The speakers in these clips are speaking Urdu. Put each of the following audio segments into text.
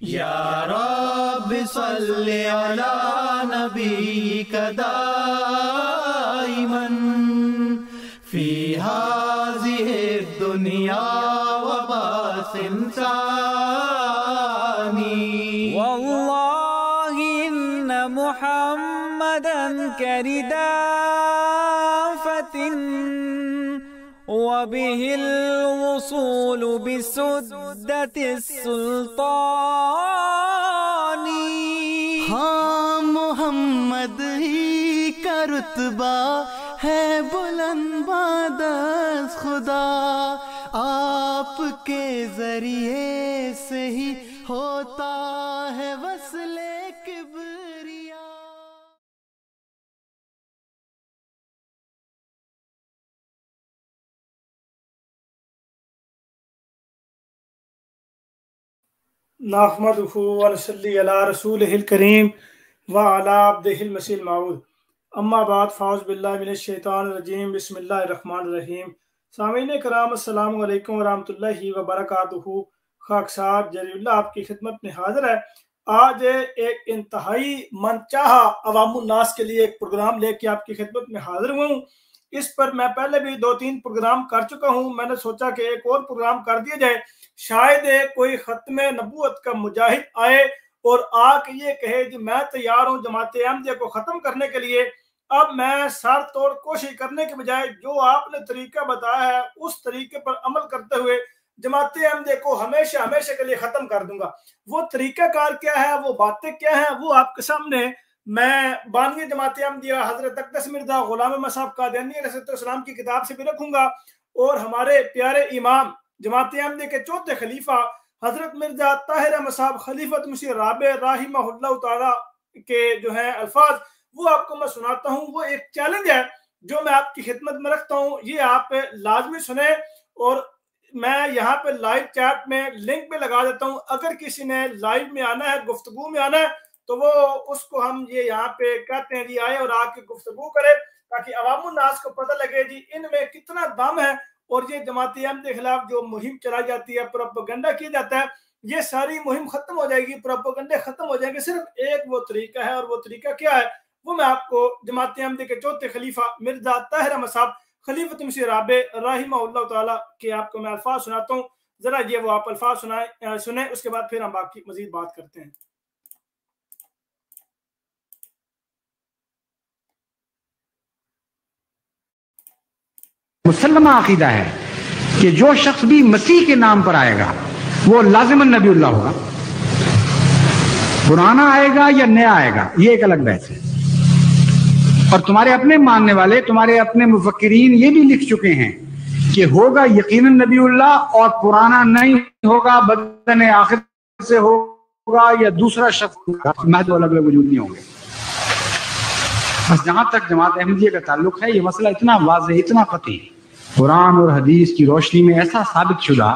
یا رب صلی علی نبیک دائما فی هذه الدنیا وباس ثانی واللہ ان محمدا کردافت وبه الوصول بسدة السلطان. ہاں محمد ہی کا رتبہ ہے بلند بعد از خدا، آپ کے ذریعے سے ہی ہوتا ہے وصل کبریا. نحمدہ ونصلی علی رسولہ الکریم وعلی عبدہ المسیح الموعود. اما بعد فاعوذ باللہ من الشیطان الرجیم بسم اللہ الرحمن الرحیم. سامعین کرام السلام علیکم ورحمۃ اللہ وبرکاتہ. خاکسار جلیل اللہ آپ کی خدمت میں حاضر ہے. آج ایک انتہائی من چاہا عوام الناس کے لیے ایک پروگرام لے کے آپ کی خدمت میں حاضر ہوں. اس پر میں پہلے بھی 2-3 پروگرام کر چکا ہوں. میں نے سوچا کہ ایک اور پروگرام کر دیا جائے، شاید کوئی ختم نبوت کا مجاہد آئے اور آ کے یہ کہے کہ میں تیار ہوں جماعت احمدیہ کو ختم کرنے کے لیے. اب میں سر توڑ کوشش کرنے کے بجائے جو آپ نے طریقہ بتایا ہے اس طریقے پر عمل کرتے ہوئے جماعت احمدیہ کو ہمیشہ ہمیشہ کے لیے ختم کر دوں گا. وہ طریقہ کار کیا ہے، وہ باتیں کیا ہیں، وہ آپ کے سامنے میں بانوی جماعت احمدیہ حضرت اقدس مرزا غلام احمد صاحب قادیانی علیہ السلام کی کتاب سے بھی رکھوں گا، اور ہمارے پیارے امام جماعت احمدیہ کے چوتھے خلیفہ حضرت مرزا طاہر احمد صاحب خلیفۃ مسیح رابع رحمہ اللہ تعالی کے جو ہیں الفاظ وہ آپ کو میں سناتا ہوں. وہ ایک چیلنج ہے جو میں آپ کی خدمت میں رکھتا ہوں، یہ آپ لازمی سنیں، اور میں یہاں پہ لائیو چیٹ میں لنک پہ لگا دیتا ہوں. اگر کسی نے لائیو میں آنا ہے، گفتگو میں آنا ہے، تو وہ اس کو ہم یہ یہاں پہ کہتے ہیں جی آئے اور آ کے گفتگو کرے، تاکہ عوام الناس کو پتہ لگے جی ان میں کتنا دم ہے. اور یہ جماعت احمدیہ کے خلاف جو مہم چلائی جاتی ہے، پروپیگنڈا کیا جاتا ہے، یہ ساری مہم ختم ہو جائے گی، پروپیگنڈے ختم ہو جائیں گے. صرف ایک وہ طریقہ ہے، اور وہ طریقہ کیا ہے وہ میں آپ کو جماعت احمدیہ کے چوتھے خلیفہ مرزا طاہر احمد صاحب خلیفۃ مسیح رابع رحمہ اللہ تعالیٰ کے آپ کو میں الفاظ سناتا ہوں. ذرا یہ وہ آپ الفاظ سنیں، اس کے بعد پھر ہم باقی مزید بات کرتے ہیں. مسلمہ عقیدہ ہے کہ جو شخص بھی مسیح کے نام پر آئے گا وہ لازم النبی اللہ ہوگا. پرانا آئے گا یا نیا آئے گا یہ ایک الگ بحث ہے. اور تمہارے اپنے ماننے والے، تمہارے اپنے مفکرین یہ بھی لکھ چکے ہیں کہ ہوگا یقیناً نبی اللہ، اور پرانا نہیں ہوگا، بدن آخر سے ہوگا یا دوسرا شخص ہوگا، مہد الگ الگ وجود نہیں ہوں گے. بس جہاں تک جماعت احمدیہ کا تعلق ہے یہ مسئلہ اتنا واضح، اتنا قطعی، قرآن اور حدیث کی روشنی میں ایسا ثابت شدہ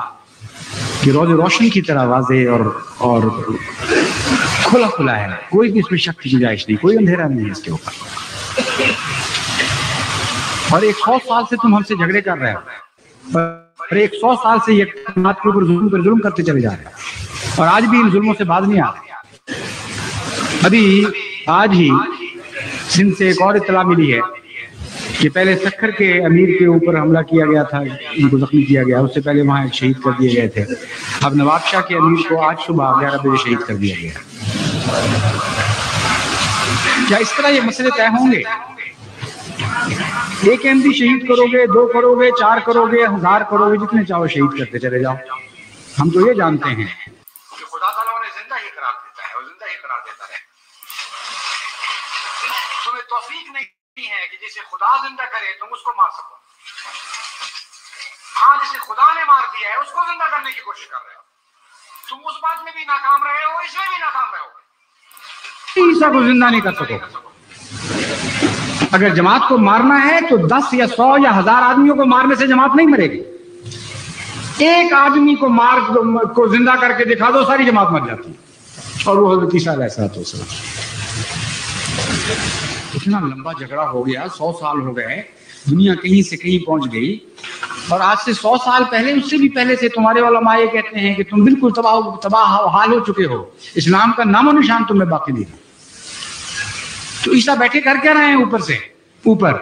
کہ روز روشن کی طرح واضح اور کھلا کھلا ہے. کوئی بھی اس میں شک کی گنجائش نہیں، کوئی اندھیرا نہیں ہے اس کے اوپر. اور 100 سال سے تم ہم سے جھگڑے کر رہے ہو، اور 100 سال سے یہ بات کے اوپر ظلم کرتے چلے جا رہے ہیں، اور آج بھی ان ظلموں سے باز نہیں آ رہے. ابھی آج ہی سندھ سے ایک اور اطلاع ملی ہے کہ پہلے سکھر کے امیر کے اوپر حملہ کیا گیا تھا، ان کو زخمی کیا گیا، اس سے پہلے وہاں ایک شہید کر دیے گئے تھے. اب نواب شاہ کے امیر کو آج صبح 11 بجے شہید کر دیا گیا. کیا اس طرح یہ مسئلے طے ہوں گے؟ ایک احمدی شہید کرو گے، 2 کرو گے، 4 کرو گے، 1000 کرو گے، جتنے چاہو شہید کرتے چلے جاؤ. ہم تو یہ جانتے ہیں کہ خدا تعالیٰ انہیں زندہ ہی قرار دیتا ہے اور زندہ ہی قرار دیتا ہے. تمہیں توفیق نہیں ہے کہ جسے خدا زندہ کرے تم اس کو مار سکو. ہاں، جسے خدا نے مار دیا ہے اس کو زندہ کرنے کی کوشش کر رہے ہو. تم اس بات میں بھی ناکام رہے ہو، اس میں بھی ناکام رہے ہو. عیسیٰ کو زندہ نہیں کر سکو. اگر جماعت کو مارنا ہے تو 10 یا 100 یا 1000 آدمیوں کو مارنے سے جماعت نہیں مرے گی. ایک آدمی کو زندہ کر کے دکھا دو، ساری جماعت مر جاتی ہے. اور وہ حضرت عیسیٰ علیہ السلام. اتنا لمبا جھگڑا ہو گیا، 100 سال ہو گئے، دنیا کہیں سے کہیں پہنچ گئی. اور آج سے 100 سال پہلے، اس سے بھی پہلے سے تمہارے علماء یہ کہتے ہیں کہ تم بالکل تباہ حال ہو چکے ہو، اسلام کا نام و نشان تمہیں باقی نہیں ہے۔ تو عیسیٰ بیٹھے کر کے رہے ہیں اوپر سے، اوپر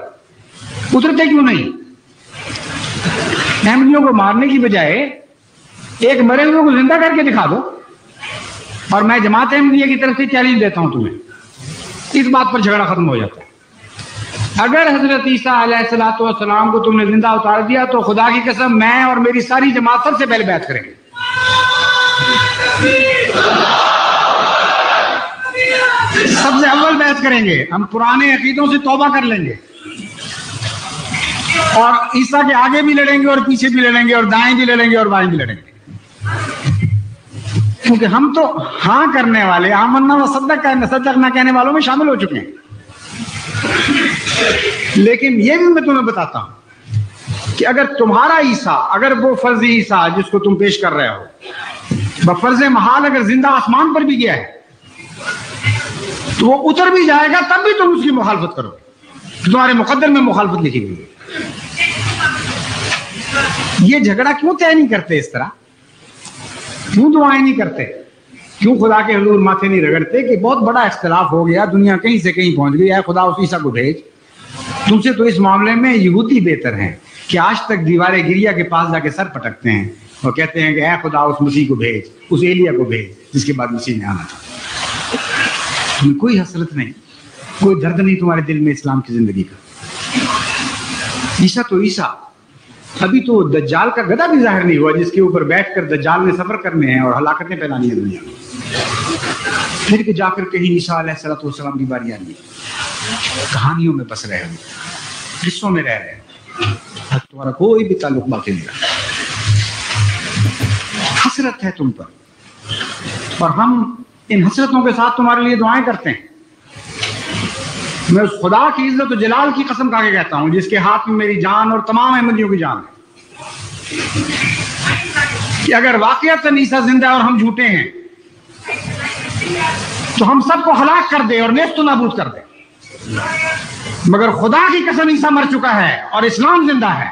اترتے کیوں نہیں؟ احمدیوں کو مارنے کی بجائے ایک مرے ہوئے کو زندہ کر کے دکھا دو، اور میں جماعت احمدیہ کی طرف سے چیلنج دیتا ہوں تمہیں، اس بات پر جھگڑا ختم ہو جاتا ہے۔ اگر حضرت عیسیٰ علیہ السلام کو تم نے زندہ اتار دیا تو خدا کی قسم میں اور میری ساری جماعت سب سے پہلے بیعت کریں گے۔ سب سے اول بیعت کریں گے، ہم پرانے عقیدوں سے توبہ کر لیں گے، اور عیسیٰ کے آگے بھی لڑیں گے اور پیچھے بھی لڑیں گے اور دائیں بھی لڑیں گے اور بائیں بھی لڑیں گے، کیونکہ ہم تو ہاں کرنے والے، آمنا و صدقنا کہنے والوں میں شامل ہو چکے ہیں۔ لیکن یہ بھی میں تمہیں بتاتا ہوں کہ اگر تمہارا عیسیٰ، اگر وہ فرضی عیسیٰ جس کو تم پیش کر رہے ہو بفرض محال اگر زندہ آسمان پر بھی گیا ہے تو وہ اتر بھی جائے گا، تب بھی تم اس کی مخالفت کرو، تمہارے مقدر میں مخالفت لکھی گئی ہے۔ یہ جھگڑا کیوں طے نہیں کرتے اس طرح؟ کیوں دعائیں نہیں کرتے؟ کیوں خدا کے حضور ماتھے نہیں رگڑتے کہ بہت بڑا اختلاف ہو گیا، دنیا کہیں سے کہیں پہنچ گئی، اے خدا اس عیسیٰ کو بھیج؟ تم سے تو اس معاملے میں یہودی بہتر ہیں کہ آج تک دیوار گریا کے پاس جا کے سر پٹکتے ہیں اور کہتے ہیں کہ اے خدا اس مسیح کو بھیج، اس ایلیا کو بھیج جس کے بعد مسیح نے آنا تھا۔ تمہیں کوئی حسرت نہیں، کوئی درد نہیں تمہارے دل میں اسلام کی زندگی کا۔ عیسیٰ تو عیسیٰ، ابھی تو دجال کا گدھا بھی ظاہر نہیں ہوا جس کے اوپر بیٹھ کر دجال نے سفر کرنے ہیں اور ہلاکتیں پھیلانی ہے دنیا میں، پھر کہ جا کر کہیں عیسیٰ علیہ السلام کی باری آنی ہے۔ کہانیوں میں بس رہے ہو، قصوں میں رہ رہے ہیں، تمہارا کوئی بھی تعلق باقی نہیں رہا۔ حسرت ہے تم پر، اور ہم ان حسرتوں کے ساتھ تمہارے لیے دعائیں کرتے ہیں۔ میں اس خدا کی عزت و جلال کی قسم کھا کے کہتا ہوں جس کے ہاتھ میں میری جان اور تمام احمدیوں کی جان ہے، کہ اگر واقعتاً عیسیٰ زندہ ہے اور ہم جھوٹے ہیں تو ہم سب کو ہلاک کر دے اور نیست و نابود کر دے، مگر خدا کی قسم عیسیٰ مر چکا ہے اور اسلام زندہ ہے۔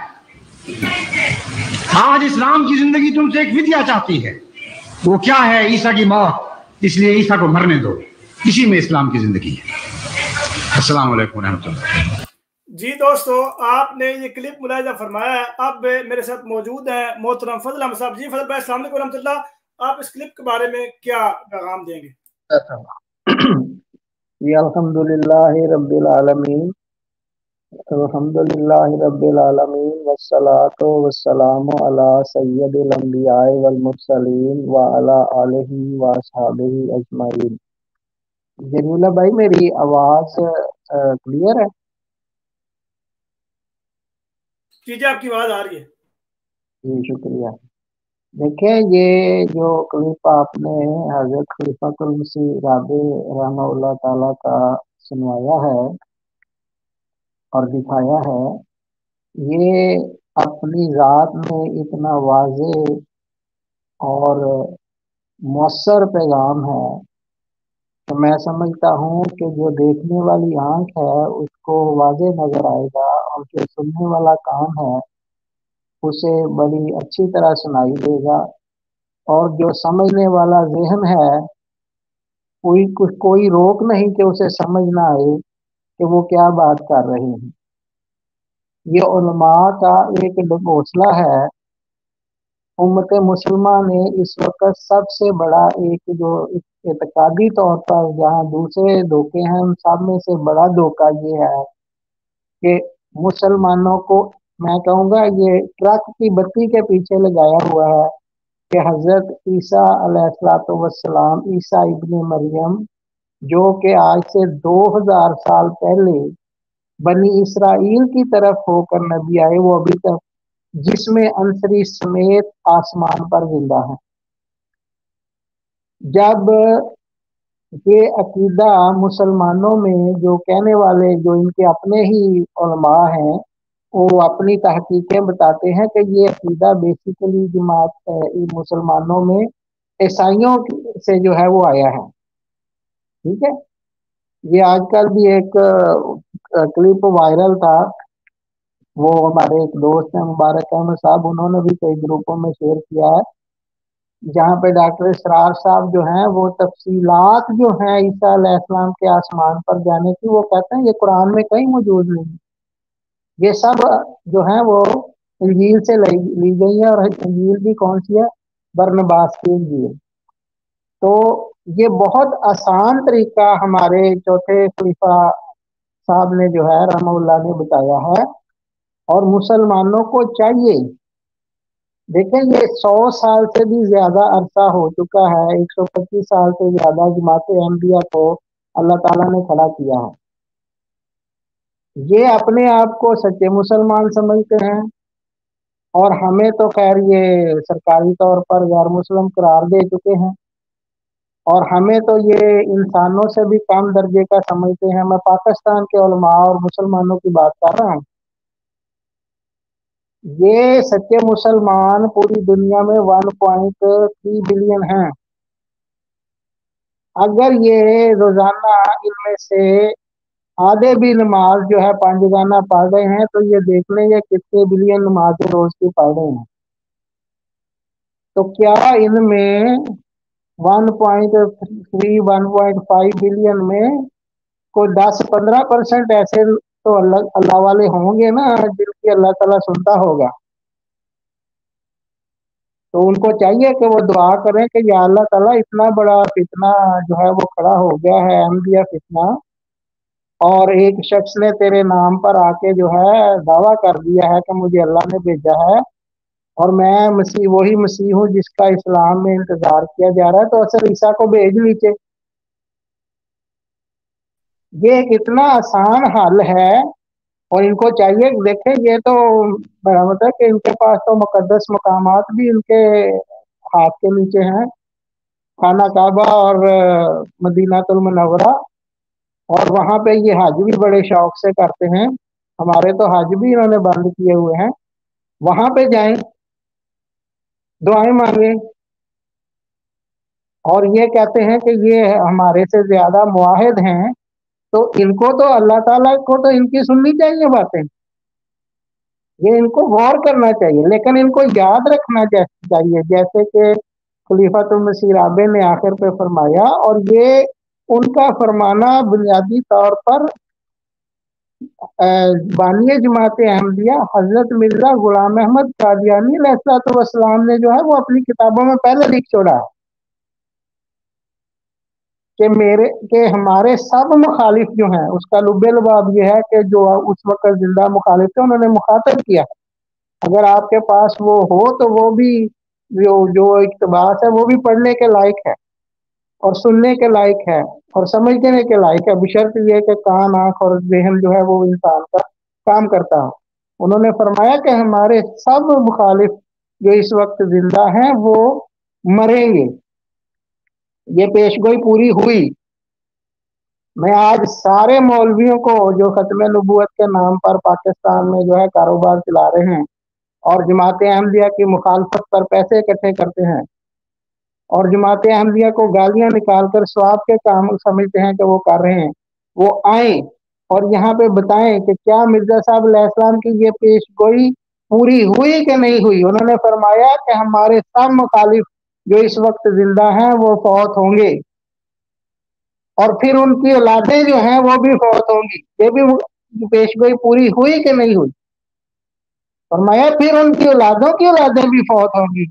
آج اسلام کی زندگی تم سے ایک فدیہ چاہتی ہے، وہ کیا ہے؟ عیسیٰ کی موت۔ اس لیے عیسیٰ کو مرنے دو، اسی میں اسلام کی زندگی ہے۔ السلام علیکم ورحمۃ اللہ۔ جی دوستو، آپ نے یہ کلپ ملاحظہ فرمایا ہے۔ اب میرے ساتھ موجود ہیں محترم فضل احمد صاحب۔ جی فضل بھائی، السلام علیکم ورحمۃ اللہ، آپ اس کلپ کے بارے میں کیا پیغام دیں گے؟ جی الحمدللہ رب العالمین، الحمدللہ رب العالمین، والصلاة والسلام علی سید الانبیاء والمرسلین وعلی آلہ واصحابہ اجمعین۔ جمیلہ بھائی، میری آواز کلیئر ہے؟ جی آپ کی آواز آ رہی ہے۔ جی شکریہ۔ دیکھیں، یہ جو کلپ آپ نے حضرت خلیفۃ المسیح رابع رحمہ اللہ تعالیٰ کا سنوایا ہے اور دکھایا ہے، یہ اپنی ذات میں اتنا واضح اور مؤثر پیغام ہے کہ میں سمجھتا ہوں کہ جو دیکھنے والی آنکھ ہے اس کو واضح نظر آئے گا، اور جو سننے والا کان ہے اسے بڑی اچھی طرح سنائی دے گا، اور جو سمجھنے والا ذہن ہے کوئی روک نہیں کہ اسے سمجھ نہ آئے کہ وہ کیا بات کر رہے ہیں۔ یہ علماء کا ایک حوصلہ ہے۔ امت مسلمہ نے اس وقت سب سے بڑا ایک جو اعتقادی طور پر جہاں دوسرے دھوکے ہیں، ان سب میں سے بڑا دھوکہ یہ ہے کہ مسلمانوں کو، میں کہوں گا یہ ٹرک کی بتی کے پیچھے لگایا ہوا ہے کہ حضرت عیسیٰ علیہ السلام، عیسیٰ ابن مریم، جو کہ آج سے 2000 سال پہلے بنی اسرائیل کی طرف ہو کر نبی آئے، وہ ابھی تک جسم انصری سمیت آسمان پر زندہ ہیں۔ جب یہ عقیدہ مسلمانوں میں جو کہنے والے، جو ان کے اپنے ہی علماء ہیں، وہ اپنی تحقیقیں بتاتے ہیں کہ یہ عقیدہ بیسیکلی جماعت مسلمانوں میں عیسائیوں سے جو ہے وہ آیا ہے۔ ٹھیک ہے، یہ آج کل بھی ایک کلپ وائرل تھا، وہ ہمارے ایک دوست ہیں مبارک احمد صاحب، انہوں نے بھی کئی گروپوں میں شیئر کیا ہے، جہاں پہ ڈاکٹر اسرار صاحب جو ہیں وہ تفصیلات جو ہیں عیسیٰ علیہ السلام کے آسمان پر جانے کی، وہ کہتے ہیں یہ قرآن میں کہیں موجود نہیں، یہ سب جو ہیں وہ انجیل سے لی گئی ہے، اور انجیل بھی کون سی ہے؟ برنباس کی انجیل۔ تو یہ بہت آسان طریقہ ہمارے چوتھے خلیفہ صاحب نے جو ہے رحمہ اللہ نے بتایا ہے، اور مسلمانوں کو چاہیے، دیکھیں یہ 100 سال سے بھی زیادہ عرصہ ہو چکا ہے، 125 سال سے زیادہ جماعت احمدیہ کو اللہ تعالیٰ نے کھڑا کیا ہے، یہ اپنے آپ کو سچے مسلمان سمجھتے ہیں، اور ہمیں تو خیر یہ سرکاری طور پر غیر مسلم قرار دے چکے ہیں، اور ہمیں تو یہ انسانوں سے بھی کم درجے کا سمجھتے ہیں۔ میں پاکستان کے علماء اور مسلمانوں کی بات کر رہا ہوں، یہ سچے مسلمان پوری دنیا میں 1.3 بلین ہیں، اگر یہ روزانہ ان میں سے آدھے بھی نماز جو ہے 5 روزانہ پڑھ رہے ہیں تو یہ دیکھ لیں یہ کتنے بلین نمازیں روز کی پڑھ رہے ہیں، تو کیا ان میں 1.3 1.5 بلین میں کوئی 10-15% ایسے تو اللہ والے ہوں گے نا جن کی اللہ تعالیٰ سنتا ہوگا، تو ان کو چاہیے کہ وہ دعا کریں کہ یا اللہ تعالیٰ اتنا بڑا فتنہ جو ہے وہ کھڑا ہو گیا ہے، احمدیہ فتنہ، اور ایک شخص نے تیرے نام پر آ کے جو ہے دعویٰ کر دیا ہے کہ مجھے اللہ نے بھیجا ہے اور میں مسیح وہی مسیح ہوں جس کا اسلام میں انتظار کیا جا رہا ہے، تو اصل عیسیٰ کو بھیج لیجیے۔ یہ ایک اتنا آسان حل ہے، اور ان کو چاہیے کہ دیکھیں یہ تو برآمد ہے کہ ان کے پاس تو مقدس مقامات بھی ان کے ہاتھ کے نیچے ہیں، خانہ کعبہ اور مدینہ المنورہ، اور وہاں پہ یہ حج بھی بڑے شوق سے کرتے ہیں، ہمارے تو حج بھی انہوں نے بند کیے ہوئے ہیں، وہاں پہ جائیں دعائیں مانگیں، اور یہ کہتے ہیں کہ یہ ہمارے سے زیادہ معاہد ہیں، تو ان کو تو اللہ تعالیٰ کو تو ان کی سننی چاہیے باتیں، یہ ان کو غور کرنا چاہیے، لیکن ان کو یاد رکھنا چاہیے جیسے کہ خلیفۃ المسیح رابع نے آخر پہ فرمایا، اور یہ ان کا فرمانا بنیادی طور پر بانی جماعت احمدیہ حضرت مرزا غلام احمد قادیانی علیہ السلام نے جو ہے وہ اپنی کتابوں میں پہلے لکھ چھوڑا ہے کہ ہمارے سب مخالف جو ہیں، اس کا لب لباب یہ ہے کہ جو اس وقت زندہ مخالف تھے انہوں نے مخاطب کیا، اگر آپ کے پاس وہ ہو تو وہ بھی جو اقتباس ہے وہ بھی پڑھنے کے لائق ہے اور سننے کے لائق ہے اور سمجھنے کے لائق ہے، بشرط یہ کہ کان آنکھ اور ذہن جو ہے وہ انسان کا کام کرتا ہو۔ انہوں نے فرمایا کہ ہمارے سب مخالف جو اس وقت زندہ ہیں وہ مریں گے، یہ پیشگوئی پوری ہوئی۔ میں آج سارے مولویوں کو جو ختم نبوت کے نام پر پاکستان میں جو ہے کاروبار چلا رہے ہیں اور جماعت احمدیہ کی مخالفت پر پیسے اکٹھے کرتے ہیں اور جماعت احمدیہ کو گالیاں نکال کر ثواب کے کام سمجھتے ہیں کہ وہ کر رہے ہیں، وہ آئیں اور یہاں پہ بتائیں کہ کیا مرزا صاحب علیہ السلام کی یہ پیش گوئی پوری ہوئی کہ نہیں ہوئی۔ انہوں نے فرمایا کہ ہمارے سب مخالف جو اس وقت زندہ ہیں وہ فوت ہوں گے، اور پھر ان کی اولادیں جو ہیں وہ بھی فوت ہوں گی۔ یہ بھی پیش گوئی پوری ہوئی کہ نہیں ہوئی؟ فرمایا پھر ان کی اولادوں کی اولادیں بھی فوت ہوں گی،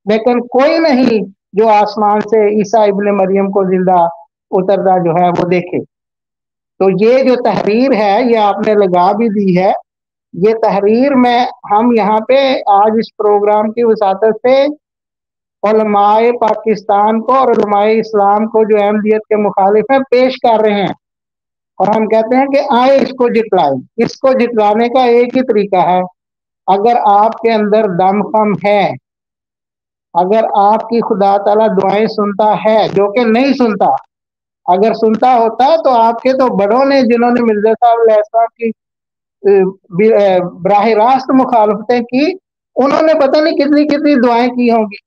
لیکن کوئی نہیں جو آسمان سے عیسیٰ ابن مریم کو زندہ اترتا جو ہے وہ دیکھے۔ تو یہ جو تحریر ہے یہ آپ نے لگا بھی دی ہے، یہ تحریر میں ہم یہاں پہ آج اس پروگرام کی وساطت سے علماء پاکستان کو اور علماء اسلام کو جو احمدیت کے مخالف ہیں پیش کر رہے ہیں، اور ہم کہتے ہیں کہ آئے اس کو جتلائیں۔ اس کو جتلانے کا ایک ہی طریقہ ہے، اگر آپ کے اندر دم خم ہے، اگر آپ کی خدا تعالیٰ دعائیں سنتا ہے، جو کہ نہیں سنتا، اگر سنتا ہوتا تو آپ کے تو بڑوں نے جنہوں نے مرزا صاحب علیہ السلام کی براہ راست مخالفتیں کی، انہوں نے پتہ نہیں کتنی کتنی دعائیں کی ہوں گی۔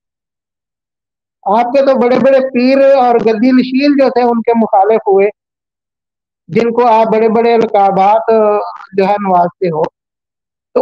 آپ کے تو بڑے بڑے پیر اور گدی نشین جو تھے ان کے مخالف ہوئے، جن کو آپ بڑے بڑے القابات جو ہے نوازتے ہو۔ تو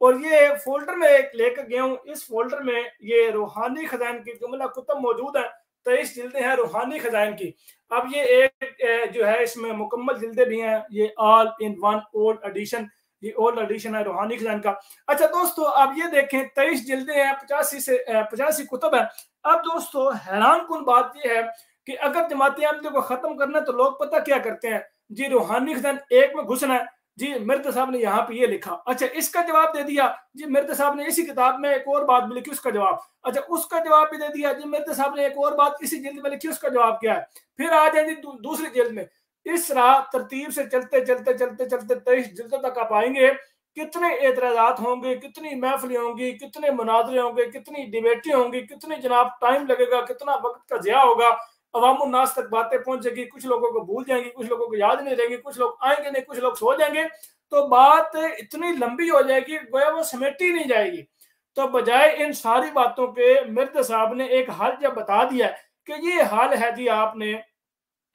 اور یہ فولڈر میں ایک لے کر گیا ہوں، اس فولڈر میں یہ روحانی خزائن کی جملہ کتب موجود ہیں، 23 جلدیں ہیں روحانی خزائن کی۔ اب یہ ایک جو ہے اس میں مکمل جلدیں بھی ہیں، یہ آل ان ون اولڈ ایڈیشن، یہ اولڈ ایڈیشن ہے روحانی خزائن کا۔ اچھا دوستو اب یہ دیکھیں 23 جلدیں ہیں، 85 کتب ہیں۔ اب دوستو حیران کن بات یہ ہے کہ اگر جماعت احمدیہ کو ختم کرنا ہے تو لوگ پتہ کیا کرتے ہیں، جی روحانی خزائن ایک میں گھسنا ہے، جی مرزا صاحب نے یہاں پہ یہ لکھا، اچھا اس کا جواب دے دیا، جی مرزا صاحب نے اسی کتاب میں ایک اور بات بھی لکھی، اس کا جواب، اچھا اس کا جواب بھی دے دیا، جی مرزا صاحب نے ایک اور بات اسی جلد میں لکھی، اس کا جواب کیا ہے، پھر آ جائیں جی دوسری جلد میں۔ اس طرح ترتیب سے چلتے چلتے چلتے چلتے 23 جلدوں تک آپ آئیں گے، کتنے اعتراضات ہوں گے، کتنی محفلیں ہوں گی، کتنے مناظرے ہوں گے، کتنی ڈیبیٹیں ہوں گی، کتنی جناب ٹائم لگے گا، کتنا وقت کا ضیاع ہوگا، عوام الناس تک باتیں پہنچے گی، کچھ لوگوں کو بھول جائیں گی، کچھ لوگوں کو یاد نہیں رہیں گی، کچھ لوگ آئیں گے نہیں، کچھ لوگ سو جائیں گے، تو بات اتنی لمبی ہو جائے گی گویا وہ سمیٹی نہیں جائے گی۔ تو بجائے ان ساری باتوں کے مرزا صاحب نے ایک حل جب بتا دیا کہ یہ حل ہے جی آپ نے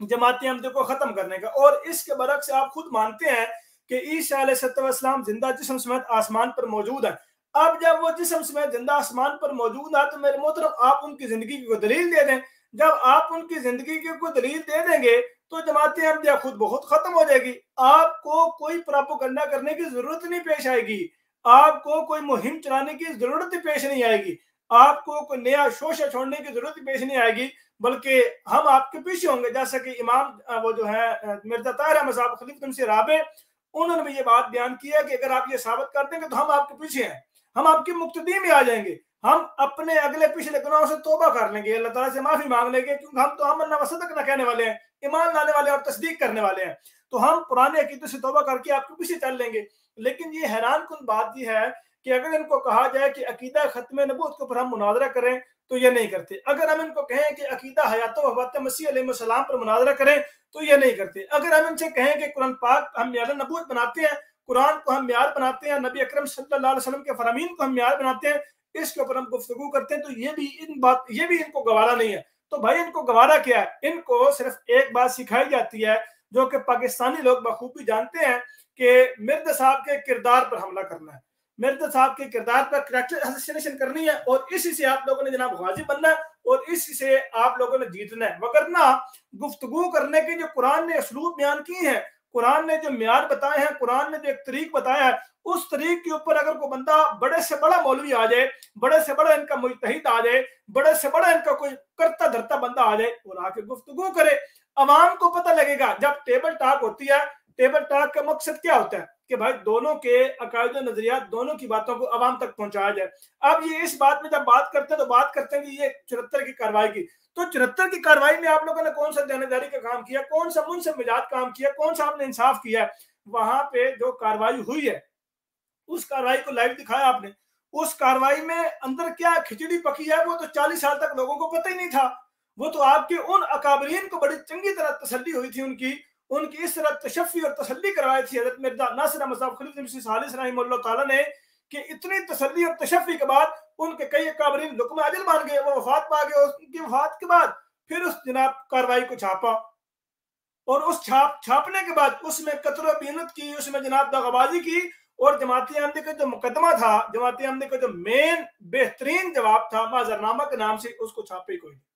جماعت احمدیہ کو ختم کرنے کا، اور اس کے برعکس آپ خود مانتے ہیں کہ عیسیٰ علیہ السلام زندہ جسم سمیت آسمان پر موجود ہے۔ اب جب وہ جسم سمیت زندہ آسمان پر موجود ہے تو میرے محترم آپ ان کی زندگی کی دلیل دے دیں۔ جب آپ ان کی زندگی کی کوئی دلیل دے دیں گے تو جماعت احمدیہ خود بخود ختم ہو جائے گی، آپ کو کوئی پراپوگنڈا کرنے کی ضرورت نہیں پیش آئے گی، آپ کو کوئی مہم چلانے کی ضرورت پیش نہیں آئے گی، آپ کو کوئی نیا شوشہ چھوڑنے کی ضرورت پیش نہیں آئے گی، بلکہ ہم آپ کے پیچھے ہوں گے۔ جیسا کہ امام وہ جو ہے مرزا طاہر احمد صاحب خلیفۃ المسیح رابع، انہوں نے بھی یہ بات بیان کی ہے کہ اگر آپ یہ ثابت کر دیں گے تو ہم آپ کے پیچھے ہیں، ہم آپ کی مقتدی میں آ جائیں گے، ہم اپنے اگلے پچھلے گناہوں سے توبہ کر لیں گے، اللہ تعالیٰ سے معافی مانگ لیں گے، کیونکہ ہم تو آمنا و صدقنا کہنے والے ہیں، ایمان لانے والے اور تصدیق کرنے والے ہیں، تو ہم پرانے عقیدے سے توبہ کر کے آپ کے پیچھے چل لیں گے۔ لیکن یہ حیران کن بات یہ ہے کہ اگر ان کو کہا جائے کہ عقیدہ ختم نبوت کے اوپر ہم مناظرہ کریں تو یہ نہیں کرتے، اگر ہم ان کو کہیں کہ عقیدہ حیات و وفات مسیح علیہ السلام پر مناظرہ کریں تو یہ نہیں کرتے، اگر ہم ان سے کہیں کہ قرآن پاک ہم معیار نبوت بناتے ہیں، قرآن کو ہم معیار بناتے ہیں، نبی اکرم صلی اللہ علیہ وسلم کے فرامین کو ہم معیار بناتے ہیں، اس کے اوپر ہم گفتگو کرتے ہیں، تو یہ بھی ان کو گوارا نہیں ہے۔ تو بھائی ان کو گوارا کیا ہے؟ ان کو صرف ایک بات سکھائی جاتی ہے جو کہ پاکستانی لوگ بخوبی جانتے ہیں کہ مرزا صاحب کے کردار پر حملہ کرنا ہے، مرزا صاحب کے کردار پر کریکٹر اسیسینیشن کرنی ہے، اور اسی سے آپ لوگوں نے جناب غازی بننا ہے اور اسی سے آپ لوگوں نے جیتنا ہے، وگرنہ گفتگو کرنے کے جو قرآن نے اسلوب بیان کی ہیں، قرآن نے جو معیار بتائے ہیں، قرآن نے جو ایک طریق بتایا ہے، اس طریق کے اوپر اگر کوئی بندہ بڑے سے بڑا مولوی آ جائے، بڑے سے بڑا ان کا مجتہد آ جائے، بڑے سے بڑا ان کا کوئی کرتا دھرتا بندہ آ جائے اور آ کے گفتگو کرے، عوام کو پتہ لگے گا۔ جب ٹیبل ٹاک ہوتی ہے، ٹیبل ٹاک کا مقصد کیا ہوتا ہے کہ بھائی دونوں کے عقائد و نظریات، دونوں کی باتوں کو عوام تک پہنچایا جائے۔ اب یہ اس بات میں جب بات کرتے ہیں تو بات کرتے ہیں کہ یہ 74 کی کارروائی کی، تو 74 کی کارروائی میں آپ لوگوں نے کون سا دیانتداری کا کام کیا، کون سا منصف مزاج کام کیا، کون سا آپ نے انصاف کیا؟ وہاں پہ جو کارروائی ہوئی ہے اس کارروائی کو لائیو دکھایا آپ نے، اس کارروائی میں اندر کیا کھچڑی پکی ہے وہ تو 40 سال تک لوگوں کو پتہ ہی نہیں تھا، وہ تو آپ کے ان اکابرین کو بڑی چنگی طرح تسلی ہوئی تھی، ان کی اس طرح تشفی اور تسلی کروائی تھی حضرت مرزا ناصر احمد صاحب خلیفۃ المسیح ثالث رحمہ اللہ تعالیٰ نے، کہ اتنی تسلی اور تشفی کے بعد ان کے کئی اکابرین لقمہ اجل بن گئے، وہ وفات پا گئے، ان کی وفات کے بعد پھر اس جناب کارروائی کو چھاپا، اور اس چھاپنے کے بعد اس میں قتل و بینت کی، اس میں جناب دغابازی کی، اور جماعت احمدیہ کا جو مقدمہ تھا، جماعت احمدیہ کا جو مین بہترین جواب تھا معذرنامہ کے نام سے، اس کو چھاپے کوئی نہیں،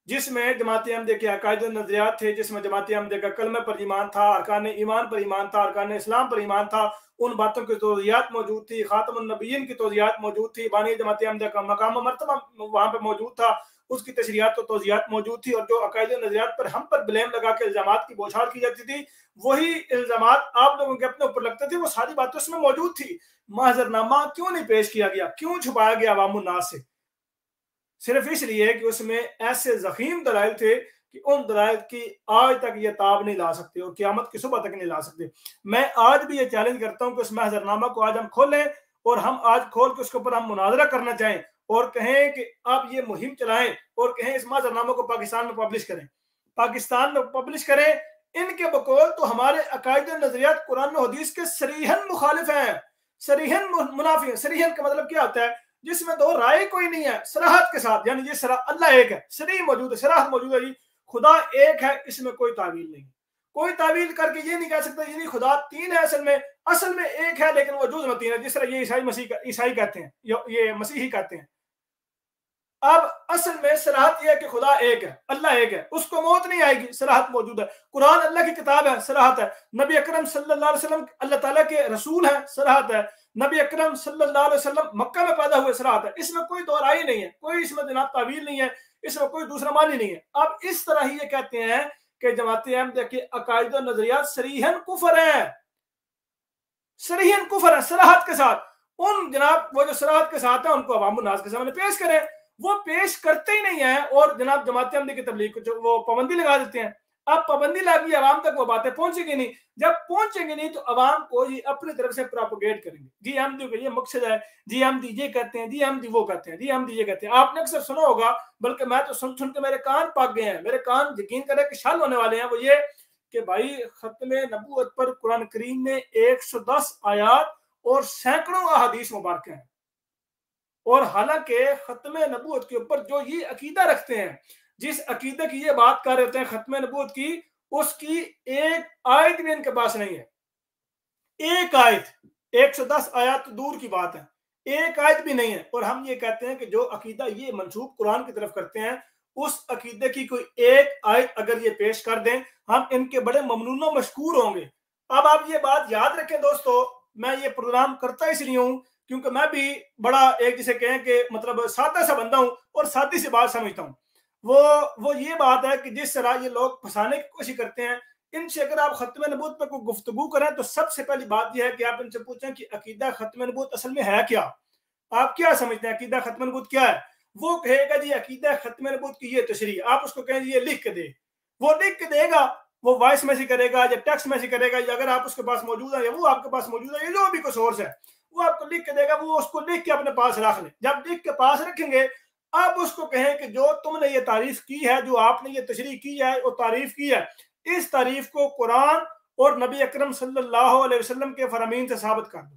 جس میں جماعت احمدیہ کے عقائد و نظریات تھے، جس میں جماعت احمدیہ کا کلمہ پر ایمان تھا، ارکان ایمان پر ایمان تھا، ارکان اسلام پر ایمان تھا، ان باتوں کی توضیحات موجود تھی، خاتم النبیین کی توضیحات موجود تھی، بانی جماعت احمدیہ کا مقام و مرتبہ وہاں پہ موجود تھا، اس کی تشریحات و توضیحات موجود تھی، اور جو عقائد و نظریات پر ہم پر بلیم لگا کے الزامات کی بوچھار کی جاتی تھی، وہی الزامات آپ لوگوں کے اپنے اوپر لگتے تھے، وہ ساری باتیں اس میں موجود تھی۔ معذرنامہ کیوں نہیں پیش کیا گیا، کیوں چھپایا گیا عوام الناس سے؟ صرف اس لیے کہ اس میں ایسے ضخیم دلائل تھے کہ ان دلائل کی آج تک یہ تاب نہیں لا سکتے اور قیامت کی صبح تک نہیں لا سکتے۔ میں آج بھی یہ چیلنج کرتا ہوں کہ اس محضرنامہ کو آج ہم کھولیں، اور ہم آج کھول کے اس کے اوپر ہم مناظرہ کرنا چاہیں، اور کہیں کہ آپ یہ مہم چلائیں، اور کہیں اس محضرنامہ کو پاکستان میں پبلش کریں، پاکستان میں پبلش کریں۔ ان کے بقول تو ہمارے عقائد و نظریات قرآن و حدیث کے صریحاً مخالف ہیں، صریحاً منافی ہیں۔ صریحاً کا مطلب کیا ہوتا ہے؟ جس میں دو رائے کوئی نہیں ہے، صراحت کے ساتھ، یعنی یہ اللہ ایک ہے، صریح موجود ہے، صراحت موجود ہے، خدا ایک ہے، اس میں کوئی تعویل نہیں، کوئی تعویل کر کے یہ نہیں کہہ سکتا یعنی خدا تین ہے، اصل میں اصل میں ایک ہے لیکن وہ جز متین ہے، جس طرح یہ عیسائی کہتے ہیں، یہ مسیحی کہتے ہیں۔ اب اصل میں صراحت یہ ہے کہ خدا ایک ہے، اللہ ایک ہے، اس کو موت نہیں آئے گی، صراحت موجود ہے۔ قرآن اللہ کی کتاب ہے، صراحت ہے۔ نبی اکرم صلی اللہ علیہ وسلم اللہ تعالیٰ کے رسول ہیں، صراحت ہے۔ نبی اکرم صلی اللہ علیہ وسلم مکہ میں پیدا ہوئے، صراحت ہے۔ اس میں کوئی دو رائے نہیں ہے، کوئی اس میں جناب تعویل نہیں ہے، اس میں کوئی دوسرا معنی نہیں ہے۔ اب اس طرح ہی یہ کہتے ہیں کہ جماعت احمدیہ کے عقائد و نظریات صریحاً کفر ہیں، صریحاً کفر ہے، صراحت کے ساتھ۔ ان جناب وہ جو صراحت کے ساتھ ہیں ان کو عوام الناس کے سامنے پیش کریں، وہ پیش کرتے ہی نہیں ہیں، اور جناب جماعت احمدیہ کی تبلیغ کو وہ پابندی لگا دیتے ہیں۔ اب پابندی لگی، عوام تک وہ باتیں پہنچیں گی نہیں، جب پہنچیں گے نہیں تو عوام کو یہ اپنی طرف سے پراپوگیٹ کریں گے، جی احمدیوں کا یہ مقصد ہے، جی احمدی یہ کہتے ہیں، جی احمدی وہ کہتے ہیں، جی احمدی یہ کہتے ہیں۔ آپ نے اکثر سنا ہوگا، بلکہ میں تو سن کے میرے کان پاک گئے ہیں، میرے کان یقین کریں کہ شال ہونے والے ہیں، وہ یہ کہ بھائی ختم نبوت پر قرآن کریم میں 110 آیات اور سینکڑوں احادیث مبارکہ ہیں، اور حالانکہ ختم نبوت کے اوپر جو یہ عقیدہ رکھتے ہیں، جس عقیدے کی یہ بات کر رہے ہیں ختم نبوت کی، اس کی ایک آیت بھی ان کے پاس نہیں ہے، ایک آیت، 110 آیات تو دور کی بات ہے، ایک آیت بھی نہیں ہے۔ اور ہم یہ کہتے ہیں کہ جو عقیدہ یہ منسوب قرآن کی طرف کرتے ہیں، اس عقیدے کی کوئی ایک آیت اگر یہ پیش کر دیں، ہم ان کے بڑے ممنون و مشکور ہوں گے۔ اب آپ یہ بات یاد رکھیں دوستو، میں یہ پروگرام کرتا اس لیے ہوں کیونکہ میں بھی بڑا ایک جسے کہیں کہ مطلب سادہ سا بندہ ہوں اور سادی سی بات سمجھتا ہوں۔ وہ یہ بات ہے کہ جس طرح یہ لوگ پھنسانے کی کوشش کرتے ہیں، ان سے اگر آپ ختم نبوت پہ کوئی گفتگو کریں تو سب سے پہلی بات یہ ہے کہ آپ ان سے پوچھیں کہ عقیدہ ختم نبوت اصل میں ہے کیا، آپ کیا سمجھتے ہیں عقیدہ ختم نبوت کیا ہے؟ وہ کہے گا جی عقیدہ ختم نبوت کی یہ تشریح، آپ اس کو کہیں جی یہ لکھ کے دے، وہ لکھ کے دے گا، وہ وائس میسج کرے گا یا ٹیکسٹ میسج کرے گا، یا اگر آپ اس کے پاس موجود ہے یا وہ آپ کے پاس موجود ہے یا جو بھی کوئی سورس ہے وہ آپ کو لکھ کے دے گا، وہ اس کو لکھ کے اپنے پاس رکھ لیں۔ جب لکھ کے پاس رکھیں گے، آپ اس کو کہیں کہ جو تم نے یہ تعریف کی ہے، جو آپ نے یہ تشریح کی ہے اور تعریف کی ہے، اس تعریف کو قرآن اور نبی اکرم صلی اللہ علیہ وسلم کے فرامین سے ثابت کر دو۔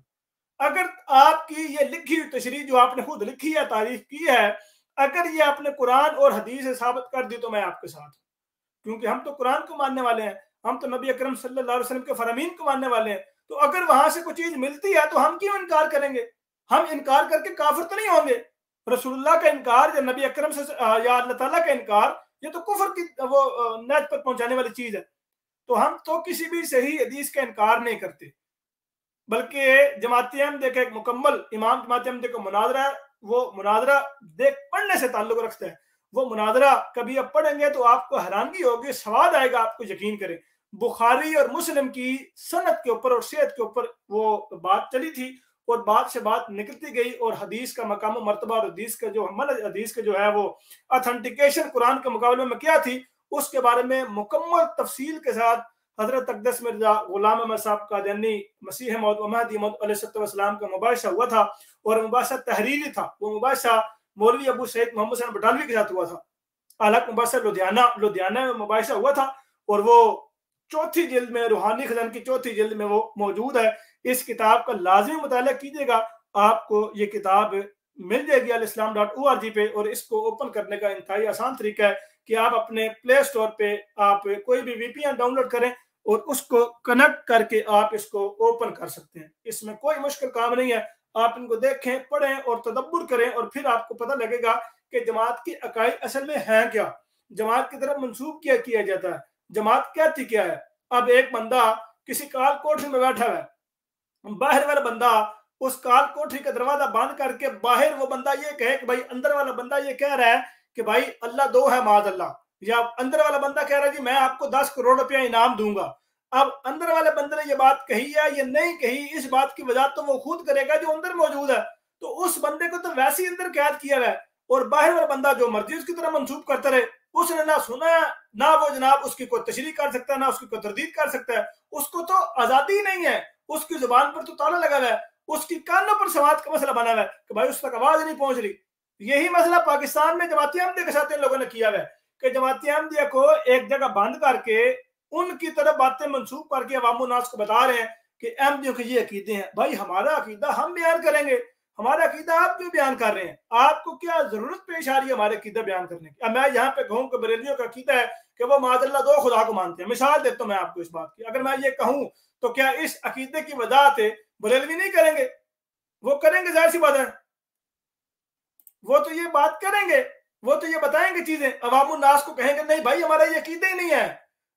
اگر آپ کی یہ لکھی ہوئی تشریح جو آپ نے خود لکھی ہے، تعریف کی ہے، اگر یہ آپ نے قرآن اور حدیث سے ثابت کر دی تو میں آپ کے ساتھ ہوں، کیونکہ ہم تو قرآن کو ماننے والے ہیں، ہم تو نبی اکرم صلی اللہ علیہ وسلم کے فرامین کو ماننے والے ہیں۔ تو اگر وہاں سے کوئی چیز ملتی ہے تو ہم کیوں انکار کریں گے؟ ہم انکار کر کے کافر تو نہیں ہوں گے۔ رسول اللہ کا انکار یا نبی اکرم سے یا اللہ تعالیٰ کا انکار، یہ تو کفر کی وہ نیت پر پہنچانے والی چیز ہے۔ تو ہم تو کسی بھی صحیح حدیث کا انکار نہیں کرتے، بلکہ جماعت احمدیہ کا ایک مکمل امام جماعت احمدیہ کا مناظرہ ہے، وہ مناظرہ پڑھنے سے تعلق رکھتا ہے۔ وہ مناظرہ کبھی آپ پڑھیں گے تو آپ کو حیرانگی ہوگی، سواد آئے گا، آپ کو یقین کریں۔ بخاری اور مسلم کی سند کے اوپر اور صحت کے اوپر وہ بات چلی تھی، اور بات سے بات نکلتی گئی، اور حدیث کا مقام و مرتبہ اور حدیث کا جو حدیث کا جو ہے وہ اتھینٹیکیشن قرآن کے مقابلے میں کیا تھی، اس کے بارے میں مکمل تفصیل کے ساتھ حضرت اقدس مرزا غلام احمد صاحب قادیانی مسیح موعود و مہدی موعود علیہ السلام کا مباحثہ ہوا تھا، اور مباحثہ تحریری تھا۔ وہ مباحثہ مولوی ابو سعید محمد حسین بٹالوی کے ساتھ ہوا تھا، الگ مباحثہ لدھیانہ میں مباحثہ ہوا تھا، اور وہ چوتھی جلد میں، روحانی خزان کی چوتھی جلد میں وہ موجود ہے۔ اس کتاب کا لازمی مطالعہ کیجیے گا، آپ کو یہ کتاب مل جائے گی alislam.org پہ، اور اس کو اوپن کرنے کا انتہائی آسان طریقہ ہے کہ آپ اپنے پلے سٹور پہ آپ کوئی بھی وی پی این ڈاؤن لوڈ کریں اور اس کو کنیکٹ کر کے آپ اس کو اوپن کر سکتے ہیں۔ اس میں کوئی مشکل کام نہیں ہے، آپ ان کو دیکھیں، پڑھیں اور تدبر کریں، اور پھر آپ کو پتہ لگے گا کہ جماعت کی عقائد اصل میں ہیں کیا، جماعت کی طرف منسوب کیا جاتا ہے، جماعت کہتی کیا ہے۔ اب ایک بندہ کسی کال کوٹری میں بیٹھا ہوا ہے، باہر والا بندہ اس کال کوٹری کا دروازہ بند کر کے باہر وہ بندہ یہ کہے کہ بھائی اندر والا بندہ یہ کہہ رہا ہے کہ بھائی اللہ دو ہے معاذ اللہ، یا اندر والا بندہ کہہ رہا ہے جی میں آپ کو 10 کروڑ روپیہ انعام دوں گا۔ اب اندر والے بندے نے یہ بات کہی ہے یا نہیں کہی، اس بات کی وجہ تو وہ خود کرے گا جو اندر موجود ہے، تو اس بندے کو تو ویسے ہی اندر قید کیا ہے، اور باہر والا بندہ جو مرضی اس کی طرح منسوب کرتا رہے، اس نے نہ سنا ہے، نہ وہ جناب اس کی کوئی تشریح کر سکتا ہے، نہ اس کی کوئی تردید کر سکتا ہے، اس کو تو آزادی نہیں ہے، اس کی زبان پر تو تالا لگا ہوا ہے، اس کی کانوں پر سماعت کا مسئلہ بنا ہوا ہے کہ بھائی اس تک آواز نہیں پہنچ رہی۔ یہی مسئلہ پاکستان میں جماعت احمدیہ کے ساتھ ان لوگوں نے کیا ہوا ہے کہ جماعت احمدیہ کو ایک جگہ بند کر کے ان کی طرف باتیں منسوب کر کے عوام الناس کو بتا رہے ہیں کہ احمدیوں کے یہ عقیدے ہیں۔ بھائی ہمارا عقیدہ ہم بیان کریں گے، ہمارا عقیدہ آپ کیوں بیان کر رہے ہیں؟ آپ کو کیا ضرورت پیش آ رہی ہے ہمارے عقیدہ بیان کرنے کی؟ اب میں یہاں پہ کہوں کہ بریلویوں کا عقیدہ ہے کہ وہ معاذ اللہ دو خدا کو مانتے ہیں، مثال دیتا ہوں میں آپ کو اس بات کی۔ اگر میں یہ کہوں تو کیا اس عقیدے کی وضاحت بریلوی نہیں کریں گے؟ وہ کریں گے، ظاہر سی بات ہے، وہ تو یہ بات کریں گے، وہ تو یہ بتائیں گے چیزیں، عوام الناس کو کہیں گے نہیں بھائی ہمارا یہ عقیدہ ہی نہیں ہے،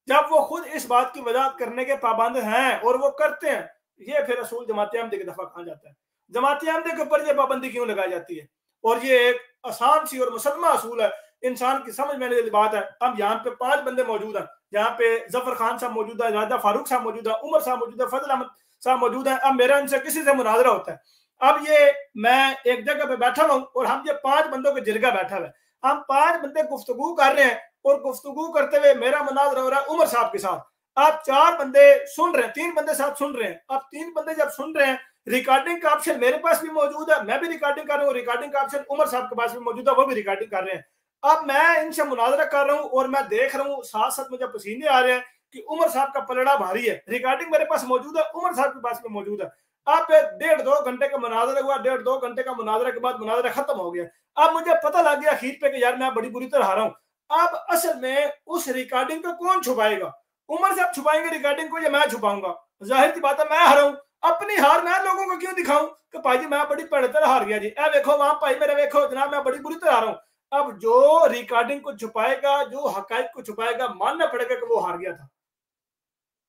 جب وہ خود اس بات کی وضاحت کرنے کے پابند ہیں اور وہ کرتے ہیں، یہ پھر اصول جماعت احمدیہ کی دفعہ کہاں جاتا ہے؟ جماعت احمدیہ کے اوپر یہ پابندی کیوں لگائی جاتی ہے؟ اور یہ ایک آسان سی اور مسلمہ اصول ہے، انسان کی سمجھ میں آنے والی بات ہے۔ اب یہاں پہ 5 بندے موجود ہیں، یہاں پہ ظفر خان صاحب موجود ہے، راجہ فاروق صاحب موجود ہے، عمر صاحب موجود ہے، فضل احمد صاحب موجود ہیں۔ اب میرا ان سے کسی سے مناظرہ ہوتا ہے، اب یہ میں ایک جگہ پہ بیٹھا ہوں اور ہم یہ 5 بندوں کے جرگہ بیٹھا ہوا ہے، ہم 5 بندے گفتگو کر رہے ہیں اور گفتگو کرتے ہوئے میرا مناظرہ ہو رہا ہے عمر صاحب کے ساتھ، آپ 4 بندے سن رہے ہیں، 3 بندے ساتھ سن رہے ہیں، اب 3 بندے جب سن رہے ہیں، ریکارڈنگ کا آپشن میرے پاس بھی موجود ہے، میں بھی ریکارڈنگ کر رہا ہوں، ریکارڈنگ کا آپشن عمر صاحب کے پاس بھی موجود ہے، وہ بھی ریکارڈنگ کر رہے ہیں۔ اب میں ان سے مناظرہ کر رہا ہوں اور میں دیکھ رہا ہوں ساتھ ساتھ مجھے پسینے آ رہے ہیں کہ عمر صاحب کا پلڑا بھاری ہے، ریکارڈنگ میرے پاس موجود ہے، عمر صاحب کے پاس بھی موجود ہے۔ اب 1.5-2 گھنٹے کا مناظرہ ہوا، 1.5-2 گھنٹے کا مناظرہ کے بعد مناظرہ ختم ہو گیا۔ اب مجھے پتہ لگ گیا اخیر پہ کہ یار میں بڑی بری طرح ہارا ہوں۔ اب اصل میں اس ریکارڈنگ کو کون چھپائے گا؟ عمر صاحب چھپائیں گے ریکارڈنگ کو یا میں چھپاؤں گا؟ ظاہر کی بات ہے میں ہارا ہوں، اپنی ہار میں لوگوں کو کیوں دکھاؤں کہ بھائی جی میں بڑی بڑی طرح ہار گیا جی، اے دیکھو وہاں بھائی میرے دیکھو جناب میں بڑی بری طرح ہارا ہوں۔ اب جو ریکارڈنگ کو چھپائے گا، جو حقائق کو چھپائے گا، ماننا پڑے گا کہ وہ ہار گیا تھا۔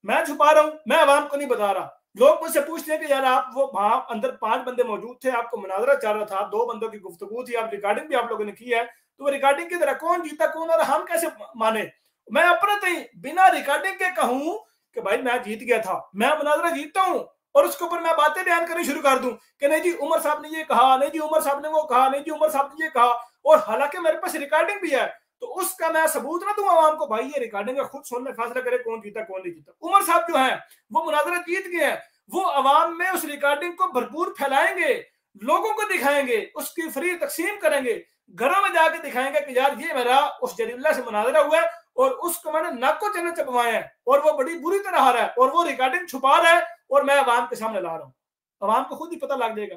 میں چھپا رہا ہوں، میں عوام کو نہیں بتا رہا۔ لوگ مجھ سے پوچھتے ہیں کہ یار آپ وہ وہاں اندر 5 بندے موجود تھے، آپ کو مناظرہ چل رہا تھا، 2 بندوں کی گفتگو تھی، آپ ریکارڈنگ بھی آپ لوگوں نے کی ہے، تو وہ ریکارڈنگ کی طرح کون جیتا کون اور ہم کیسے مانے؟ میں اپنے تھی بنا ریکارڈنگ کے کہوں کہ بھائی میں جیت گیا تھا، میں مناظرہ جیتتا ہوں، اور اس کے اوپر میں باتیں بیان کرنی شروع کر دوں کہ نہیں جی عمر صاحب نے یہ کہا، نہیں جی عمر صاحب نے وہ کہا، نہیں جی عمر صاحب نے یہ کہا، اور حالانکہ میرے پاس ریکارڈنگ بھی ہے، تو اس کا میں ثبوت نہ دوں عوام کو؟ بھائی یہ ریکارڈنگ ہے، خود سن لے، فیصلہ کرے کون جیتا کون نہیں جیتا۔ عمر صاحب جو ہیں وہ مناظرہ جیت گئے ہیں، وہ عوام میں اس ریکارڈنگ کو بھرپور پھیلائیں گے، لوگوں کو دکھائیں گے، اس کی فری تقسیم کریں گے، گھروں میں جا کے دکھائیں گے کہ یار یہ میرا اس جلیل اللہ سے مناظرہ ہوا ہے اور اس کو میں نے ناک کو چنے چپوائے ہیں اور وہ بڑی بری طرح ہارا ہے اور وہ ریکارڈنگ چھپا رہا ہے اور میں عوام کے سامنے لا رہا ہوں۔ عوام کو خود ہی پتہ لگ جائے گا۔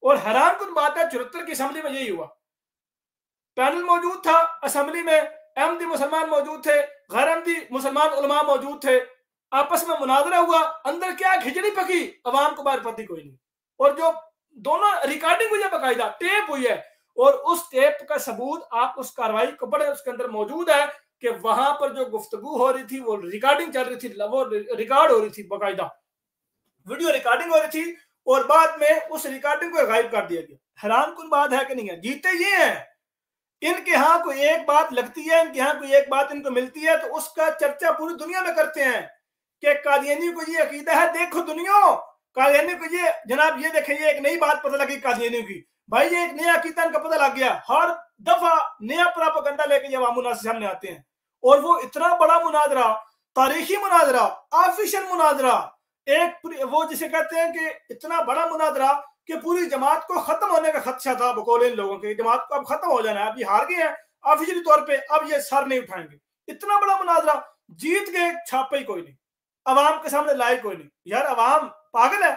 اور حیران کن بات ہے 74 کی اسمبلی میں یہی ہوا، پینل موجود تھا اسمبلی میں، احمدی مسلمان موجود تھے، غیر احمدی مسلمان علماء موجود تھے، آپس میں مناظرہ ہوا، اندر کیا کھچڑی پکی عوام کو باہر پتی کوئی نہیں، اور جو دونوں ریکارڈنگ ہوئی ہے باقاعدہ ٹیپ ہوئی ہے، اور اس ٹیپ کا ثبوت آپ اس کاروائی کو پڑھیں، اس کے اندر موجود ہے کہ وہاں پر جو گفتگو ہو رہی تھی وہ ریکارڈنگ چل رہی تھی، وہ ریکارڈ ہو رہی تھی، باقاعدہ ویڈیو ریکارڈنگ ہو رہی تھی، اور بعد میں اس ریکارڈنگ کو غائب کر دیا گیا۔ حیران کن بات ہے کہ نہیں ہے؟ جیتے یہ ہیں، ان کے ہاں کوئی ایک بات لگتی ہے، ان کے ہاں کوئی ایک بات ان کو ملتی ہے تو اس کا چرچا پوری دنیا میں کرتے ہیں کہ قادیانی کو یہ عقیدہ ہے، دیکھو دنیا قادیانی کو یہ جناب یہ دیکھیں یہ ایک نئی بات پتہ لگی قادیانی کی، بھائی یہ ایک نیا عقیدہ ان کا پتہ لگ گیا، ہر دفعہ نیا پراپیگنڈا لے کے یہ عوام الناس سامنے آتے ہیں، اور وہ اتنا بڑا مناظرہ، تاریخی مناظرہ، آفیشل مناظرہ، ایک وہ جسے کہتے ہیں کہ اتنا بڑا مناظرہ کہ پوری جماعت کو ختم ہونے کا خدشہ تھا بقول ان لوگوں کے، جماعت کو اب ختم ہو جانا ہے، اب یہ ہار گئے ہیں آفیشلی طور پہ، اب یہ سر نہیں اٹھائیں گے، اتنا بڑا مناظرہ جیت گئے، چھاپے ہی کوئی نہیں، عوام کے سامنے لائے کوئی نہیں۔ یار عوام پاگل ہے،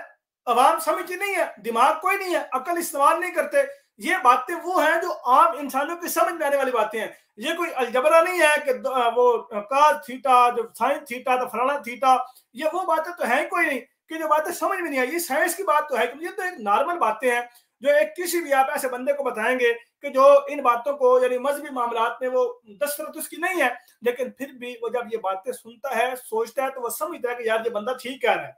عوام سمجھتی نہیں ہے، دماغ کوئی نہیں ہے، عقل استعمال نہیں کرتے، یہ باتیں وہ ہیں جو عام انسانوں کی سمجھ میں آنے والی باتیں ہیں، یہ کوئی الجبرا نہیں ہے کہ وہ کاس تھیٹا جو سائن تھیٹا تو فلانا تھیٹا، یہ وہ باتیں تو ہیں کوئی نہیں کہ جو باتیں سمجھ میں نہیں آئی، یہ سائنس کی بات تو ہے کہ یہ تو ایک نارمل باتیں ہیں جو ایک کسی بھی آپ ایسے بندے کو بتائیں گے کہ جو ان باتوں کو یعنی مذہبی معاملات میں وہ دسترت اس کی نہیں ہے، لیکن پھر بھی وہ جب یہ باتیں سنتا ہے سوچتا ہے تو وہ سمجھتا ہے کہ یار یہ بندہ ٹھیک کہہ رہا ہے۔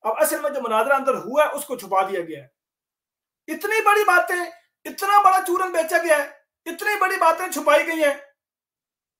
اب اصل میں جو مناظرہ اندر ہوا ہے اس کو چھپا دیا گیا ہے، اتنی بڑی باتیں، اتنا بڑا چورن بیچا گیا ہے، اتنی بڑی باتیں چھپائی گئی ہیں،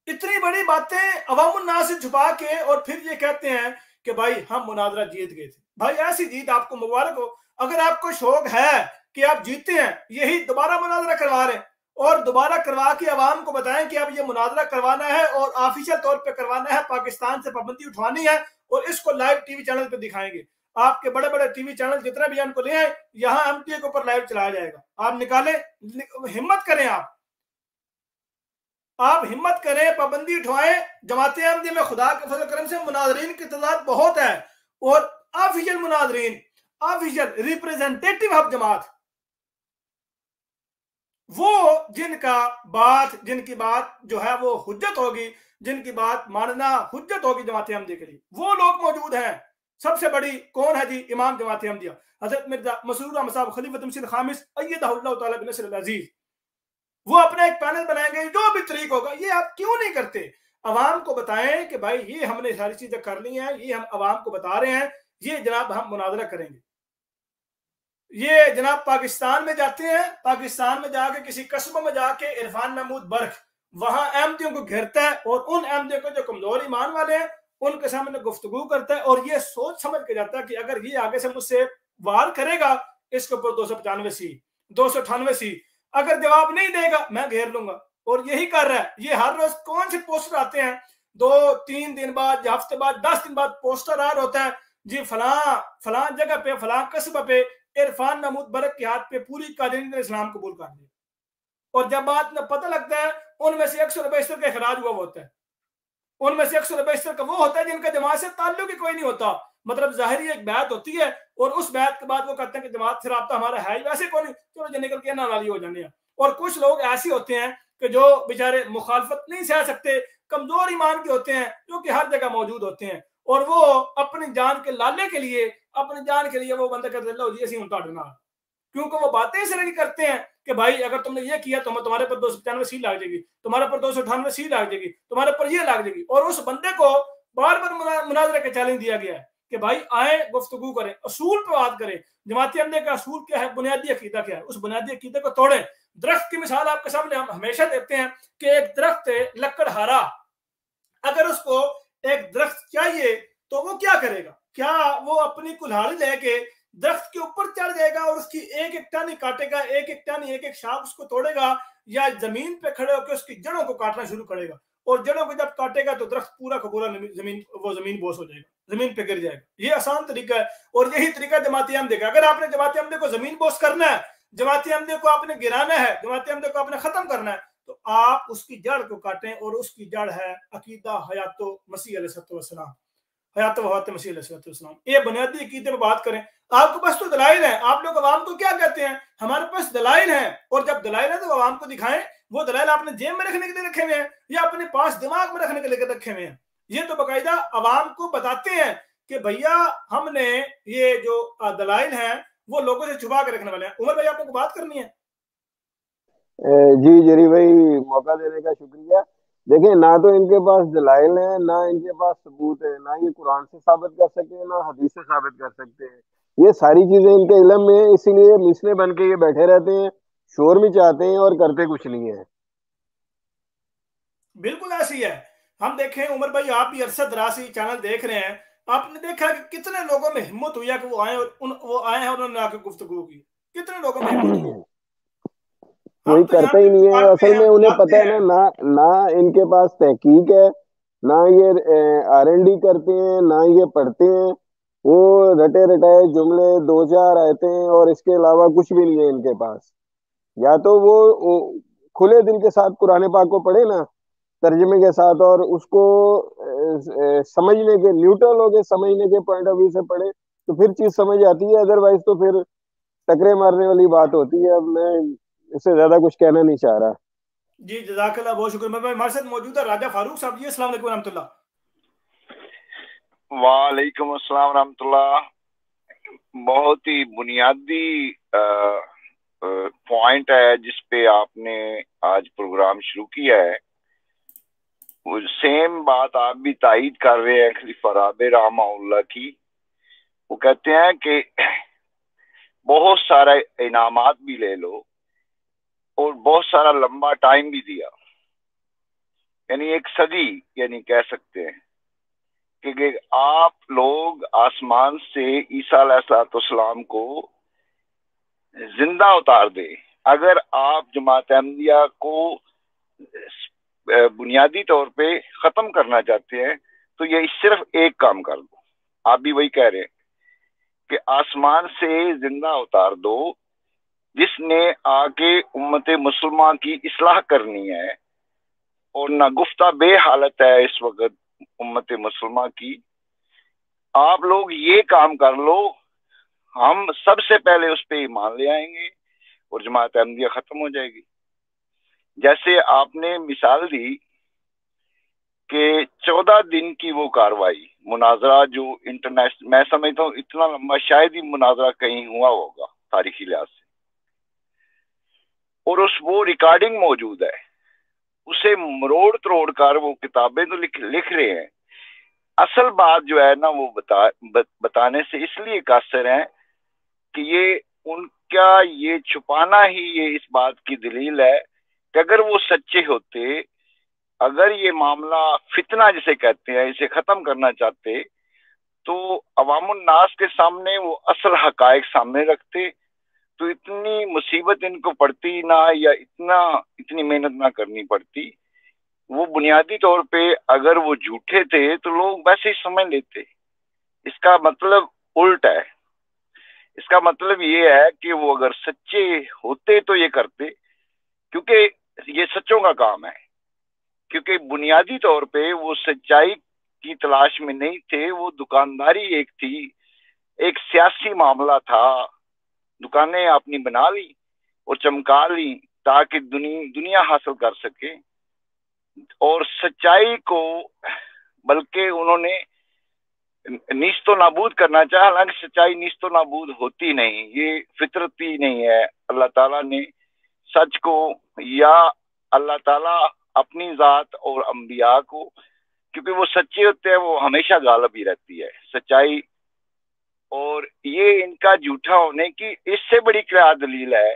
اتنی بڑی باتیں عوام الناس سے چھپا کے، اور پھر یہ کہتے ہیں کہ بھائی ہم مناظرہ جیت گئے تھے۔ بھائی ایسی جیت آپ کو مبارک ہو، اگر آپ کو شوق ہے کہ آپ جیتے ہیں، یہی دوبارہ مناظرہ کروا رہے ہیں، اور دوبارہ کروا کے عوام کو بتائیں کہ اب یہ مناظرہ کروانا ہے اور آفیشل طور پہ کروانا ہے، پاکستان سے پابندی اٹھوانی ہے، اور اس کو لائیو ٹی وی چینل پہ دکھائیں گے، آپ کے بڑے بڑے ٹی وی چینل جتنے بھی ان کو لے آئیں، یہاں ایم ٹی اے کے اوپر لائیو چلایا جائے گا، آپ نکالیں، ہمت کریں، آپ ہمت کریں، پابندی اٹھوائیں۔ جماعت احمدیہ میں خدا کے فضل کرم سے مناظرین کی تعداد بہت ہے، اور آفیشل مناظرین، آفیشل ریپریزنٹیٹیو آف جماعت، وہ جن کی بات جو ہے وہ حجت ہوگی، جن کی بات ماننا حجت ہوگی جماعت احمدیہ کے لیے، وہ لوگ موجود ہیں سب سے بڑی کون ہے جی؟ امام جماعت احمدیہ حضرت مرزا مسرور احمد صاحب خلیفۃ المسیح الخامس ایدہ اللہ تعالیٰ بنصر العزیز. وہ اپنا ایک پینل بنائیں گے جو بھی طریق ہوگا. یہ آپ کیوں نہیں کرتے؟ عوام کو بتائیں کہ بھائی یہ ہم نے ساری چیزیں کر لی ہیں, یہ ہم عوام کو بتا رہے ہیں, یہ جناب ہم مناظرہ کریں گے. یہ جناب پاکستان میں جاتے ہیں, پاکستان میں جا کے کسی قصبے میں جا کے عرفان محمود برق وہاں احمدیوں کو گھیرتا ہے اور ان احمدیوں کو جو کمزور ایمان والے ہیں ان کے سامنے گفتگو کرتا ہے اور یہ سوچ سمجھ کے جاتا ہے کہ اگر یہ آگے سے مجھ سے وار کرے گا اس کے اوپر 295 سی 298 سی, اگر جواب نہیں دے گا میں گھیر لوں گا. اور یہی کر رہا ہے. یہ ہر روز کون سے پوسٹر آتے ہیں, 2-3 دن بعد یا ہفتے بعد 10 دن بعد پوسٹر آر ہوتا ہے جی فلاں جگہ پہ فلاں قصبہ پہ عرفان محمود برق کے ہاتھ پہ پوری قادریت نے اسلام قبول کر لیا. اور جب بات میں پتہ لگتا ہے ان میں سے 172 کا اخراج ہوا ہوتا ہے, ان میں سے 172 کا وہ ہوتا ہے جن کا جماعت سے تعلق ہی کوئی نہیں ہوتا. مطلب ظاہری ایک بیعت ہوتی ہے اور اس بیعت کے بعد وہ کہتے ہیں کہ جماعت سے رابطہ ہمارا ہے ہی ویسے کوئی نہیں, چلو جو نکل کے ناراضی ہو جانے ہیں. اور کچھ لوگ ایسے ہوتے ہیں کہ جو بیچارے مخالفت نہیں سہ سکتے, کمزور ایمان کے ہوتے ہیں, جو کہ ہر جگہ موجود ہوتے ہیں, اور وہ اپنی جان کے لالے کے لیے, اپنی جان کے لیے وہ بندہ کرتے اللہ جی اسی انٹا ڈنا, کیونکہ وہ باتیں اس طرح کی کرتے ہیں کہ بھائی اگر تم نے یہ کیا تو تمہارے پر 295 سی لگ جائے گی, تمہارے پر 298 سی لگ جائے گی, تمہارے پر یہ لگ جائے گی. اور اس بندے کو بار بار مناظرے کا چیلنج دیا گیا ہے کہ بھائی آئیں گفتگو کریں, اصول پہ بات کریں. جماعت احمدیہ کا اصول کیا ہے, بنیادی عقیدہ کیا ہے, اس بنیادی عقیدے کو توڑیں. درخت کی مثال آپ کے سامنے ہم ہمیشہ دیتے ہیں کہ ایک درخت لکڑ ہارا, اگر اس کو ایک درخت چاہیے تو وہ کیا کرے گا؟ کیا وہ اپنی کلہاڑی لے کے درخت کے اوپر چڑھ جائے گا اور اس کی ایک ایک ٹہنی کاٹے گا, ایک ایک ٹہنی ایک ایک شاخ اس کو توڑے گا, یا زمین پہ کھڑے ہو کے اس کی جڑوں کو کاٹنا شروع کرے گا؟ اور جڑوں کو جب کاٹے گا تو درخت پورا کا پورا زمین بوس ہو جائے گا, زمین پہ گر جائے گا. یہ آسان طریقہ ہے اور یہی طریقہ جماعت احمدیہ کا. اگر آپ نے جماعت احمدیہ کو زمین بوس کرنا ہے, جماعت احمدیہ کو آپ نے گرانا ہے, جماعت احمدیہ کو آپ نے ختم کرنا ہے, تو آپ اس کی جڑ کو کاٹیں, اور اس کی جڑ ہے عقیدہ حیات مسیح علیہ السلام, حیات وفات مسیح علیہ السلام. یہ بنیادی عقیدے پہ بات کریں. آپ کے پاس تو دلائل ہیں, آپ لوگ عوام کو کیا کہتے ہیں, ہمارے پاس دلائل ہیں, اور جب دلائل ہیں تو عوام کو دکھائیں. وہ دلائل آپ نے جیب میں رکھنے کے لیے رکھے ہوئے ہیں یا اپنے پاس دماغ میں رکھنے کے لیے رکھے ہوئے ہیں؟ یہ تو باقاعدہ عوام کو بتاتے ہیں کہ بھیا ہم نے یہ جو دلائل ہیں وہ لوگوں سے چھپا کے رکھنے والے ہیں. عمر بھائی آپ کو بات کرنی ہے؟ جی جری بھائی, موقع دینے کا شکریہ. دیکھیں, نہ تو ان کے پاس دلائل ہیں, نہ ان کے پاس ثبوت ہے, نہ یہ قرآن سے ثابت کر سکتے ہیں, نہ حدیث سے ثابت کر سکتے ہیں. یہ ساری چیزیں ان کے علم میں, اسی لیے مسلے بن کے یہ بیٹھے رہتے ہیں, شور بھی چاہتے ہیں اور کرتے کچھ نہیں ہے. بالکل ایسی ہے. ہم دیکھیں عمر بھائی, آپ بھی عرصہ دراز چینل دیکھ رہے ہیں, آپ نے دیکھا کہ کتنے لوگوں میں ہمت ہوئی ہے کہ وہ آئے ہیں اور انہوں نے آ کے گفتگو کی. کتنے لوگوں میں ہمت ہوئی؟ کوئی کرتا ہی نہیں ہے. اصل میں انہیں پتہ ہے نا, نہ ان کے پاس تحقیق ہے, نہ یہ R&D کرتے ہیں, نہ یہ پڑھتے ہیں. وہ رٹے رٹائے جملے, 2-4 آیتیں, اور اس کے علاوہ کچھ بھی نہیں ہے ان کے پاس. یا تو وہ کھلے دل کے ساتھ قرآن پاک کو پڑھے نا, ترجمے کے ساتھ, اور اس کو سمجھنے کے, نیوٹرل ہو کے سمجھنے کے پوائنٹ آف ویو سے پڑھے تو پھر چیز سمجھ آتی ہے. ادروائز تو پھر ٹکرے مارنے والی بات ہوتی ہے. اب میں اس سے زیادہ کچھ کہنا نہیں چاہ رہا. جی جزاک اللہ, بہت شکریہ. میں ہمارے ساتھ موجود ہے راجہ فاروق صاحب جی. السلام علیکم ورحمۃ اللہ. وعلیکم السلام ورحمۃ اللہ. بہت ہی بنیادی پوائنٹ ہے جس پہ آپ نے آج پروگرام شروع کیا ہے. وہ سیم بات آپ بھی تائید کر رہے ہیں خلیفہ رابع رحمہ اللہ کی. وہ کہتے ہیں کہ بہت سارے انعامات بھی لے لو اور بہت سارا لمبا ٹائم بھی دیا, یعنی ایک صدی یعنی کہہ سکتے ہیں کہ آپ لوگ آسمان سے عیسیٰ علیہ السلام کو زندہ اتار دے. اگر آپ جماعت احمدیہ کو بنیادی طور پہ ختم کرنا چاہتے ہیں تو یہ صرف ایک کام کر دو. آپ بھی وہی کہہ رہے ہیں کہ آسمان سے زندہ اتار دو جس نے آ کے امت مسلمہ کی اصلاح کرنی ہے, اور نہ گفتہ بے حالت ہے اس وقت امت مسلمہ کی. آپ لوگ یہ کام کر لو, ہم سب سے پہلے اس پہ ایمان لے آئیں گے اور جماعت احمدیہ ختم ہو جائے گی. جیسے آپ نے مثال دی کہ 14 دن کی وہ کاروائی مناظرہ جو انٹرنیشنل، میں سمجھتا ہوں اتنا لمبا شاید ہی مناظرہ کہیں ہوا ہوگا تاریخی لحاظ سے، اور وہ ریکارڈنگ موجود ہے، اسے مروڑ تروڑ کر وہ کتابیں تو لکھ رہے ہیں. اصل بات جو ہے نا وہ بتانے سے اس لیے قاصر ہیں کہ یہ ان کا یہ چھپانا ہی یہ اس بات کی دلیل ہے کہ اگر وہ سچے ہوتے، اگر یہ معاملہ فتنہ جسے کہتے ہیں اسے ختم کرنا چاہتے، تو عوام الناس کے سامنے وہ اصل حقائق سامنے رکھتے، تو اتنی مصیبت ان کو پڑتی نہ، یا اتنی محنت نہ کرنی پڑتی. وہ بنیادی طور پہ اگر وہ جھوٹے تھے تو لوگ ویسے ہی سمجھ لیتے. اس کا مطلب الٹ ہے. اس کا مطلب یہ ہے کہ وہ اگر سچے ہوتے تو یہ کرتے، کیونکہ یہ سچوں کا کام ہے. کیونکہ بنیادی طور پہ وہ سچائی کی تلاش میں نہیں تھے، وہ دکانداری ایک تھی، ایک سیاسی معاملہ تھا. دکانیں اپنی بنا لی اور چمکا لی تاکہ دنیا حاصل کر سکے، اور سچائی کو بلکہ انہوں نے نیست و نابود کرنا چاہا. حالانکہ سچائی نیست و نابود ہوتی نہیں، یہ فطرتی نہیں ہے. اللہ تعالیٰ نے سچ کو، یا اللہ تعالیٰ اپنی ذات اور انبیاء کو، کیونکہ وہ سچے ہوتے ہیں، وہ ہمیشہ غالب ہی رہتی ہے سچائی. اور یہ ان کا جھوٹا ہونے کی اس سے بڑی کیا دلیل ہے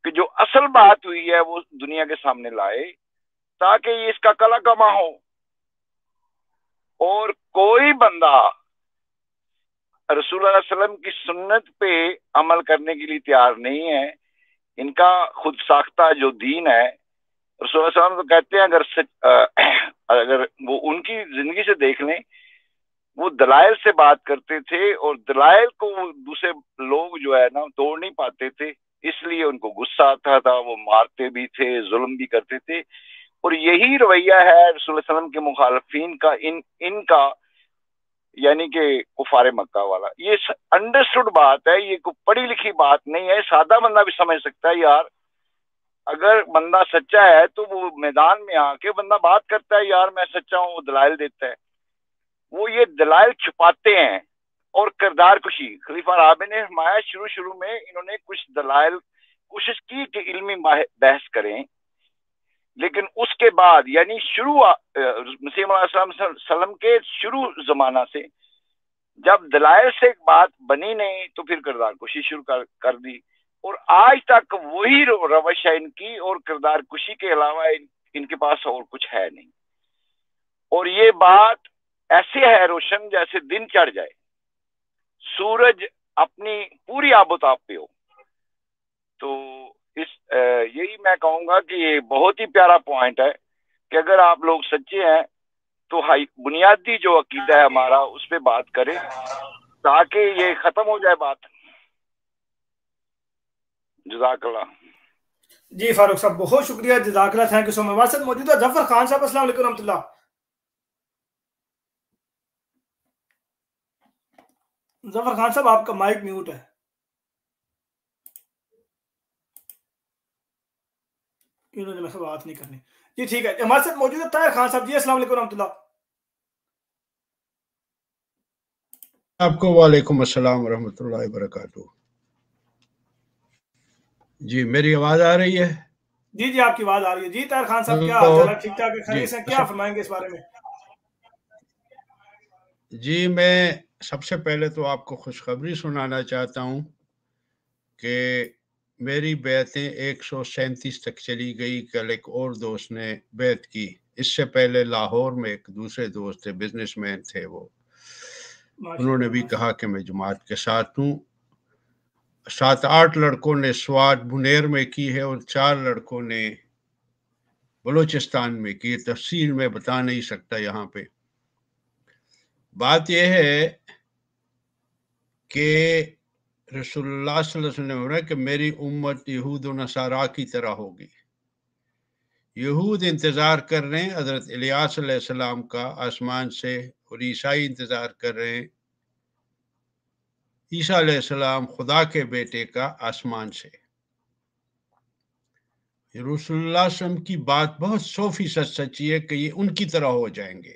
کہ جو اصل بات ہوئی ہے وہ دنیا کے سامنے لائے تاکہ یہ اس کا کلا کما ہو. اور کوئی بندہ رسول اللہ علیہ وسلم کی سنت پہ عمل کرنے کے لیے تیار نہیں ہے. ان کا خود ساختہ جو دین ہے، رسول اللہ علیہ وسلم تو کہتے ہیں اگر وہ ان کی زندگی سے دیکھ لیں، وہ دلائل سے بات کرتے تھے، اور دلائل کو دوسرے لوگ جو ہے نا توڑ نہیں پاتے تھے، اس لیے ان کو غصہ آتا تھا، وہ مارتے بھی تھے، ظلم بھی کرتے تھے. اور یہی رویہ ہے رسول اللہ علیہ وسلم کے مخالفین کا، ان کا، یعنی کہ کفار مکہ والا. یہ انڈرسٹوڈ بات ہے، یہ کوئی پڑھی لکھی بات نہیں ہے. سادہ بندہ بھی سمجھ سکتا ہے. یار اگر بندہ سچا ہے تو وہ میدان میں آ کے بندہ بات کرتا ہے، یار میں سچا ہوں، وہ دلائل دیتا ہے. وہ یہ دلائل چھپاتے ہیں. اور کردار کشی، خلیفہ رابع نے فرمایا شروع میں انہوں نے کچھ دلائل کوشش کی کہ علمی بحث کریں، لیکن اس کے بعد یعنی مسیح علیہ السلام کے شروع زمانہ سے جب دلائل سے ایک بات بنی نہیں تو پھر کردار کشی شروع کر دی. اور آج تک وہی روش ہے ان کی، اور کردار کشی کے علاوہ ان کے پاس اور کچھ ہے نہیں. اور یہ بات ایسے ہے روشن جیسے دن چڑھ جائے، سورج اپنی پوری آب و تاب پہ ہو. تو یہی میں کہوں گا کہ یہ بہت ہی پیارا پوائنٹ ہے کہ اگر آپ لوگ سچے ہیں تو بنیادی جو عقیدہ ہے ہمارا اس پہ بات کریں تاکہ یہ ختم ہو جائے بات. جزاک اللہ. جی فاروق صاحب بہت شکریہ، جزاک اللہ، تھینک یو سو مچ. ہمارے ساتھ موجود ہے ظفر خان صاحب. السلام علیکم ورحمۃ اللہ. ظفر خان صاحب آپ کا مائک میوٹ ہے. انہوں نے میں بات نہیں کرنی. جی ٹھیک ہے. ہمارے ساتھ موجود ہے طاہر خان صاحب. جی السلام علیکم ورحمۃ اللہ. آپ کو وعلیکم السلام ورحمۃ اللہ وبرکاتہ. جی میری آواز آ رہی ہے؟ جی جی آپ کی آواز آ رہی ہے. جی طاہر خان صاحب کیا حال چال ہے؟ ٹھیک ٹھاک ہے؟ خیریت سے؟ کیا فرمائیں گے اس بارے میں؟ جی میں سب سے پہلے تو آپ کو خوشخبری سنانا چاہتا ہوں کہ میری بیعتیں 137 تک چلی گئی. کل ایک اور دوست نے بیعت کی. اس سے پہلے لاہور میں ایک دوسرے دوست تھے، بزنس مین تھے، وہ انہوں نے بھی کہا کہ میں جماعت کے ساتھ ہوں. 7-8 لڑکوں نے سوات بنیر میں کی ہے اور 4 لڑکوں نے بلوچستان میں کی. تفصیل میں بتا نہیں سکتا یہاں پہ. بات یہ ہے کہ رسول اللہ صلی اللہ علیہ وسلم نے کہ میری امت یہود و نصارا کی طرح ہوگی. یہود انتظار کر رہے ہیں حضرت الیاس علیہ السلام کا آسمان سے، اور عیسائی انتظار کر رہے ہیں عیسیٰ علیہ السلام خدا کے بیٹے کا آسمان سے. رسول اللہ صلی اللہ علیہ وسلم کی بات بہت 100% سچی ہے کہ یہ ان کی طرح ہو جائیں گے.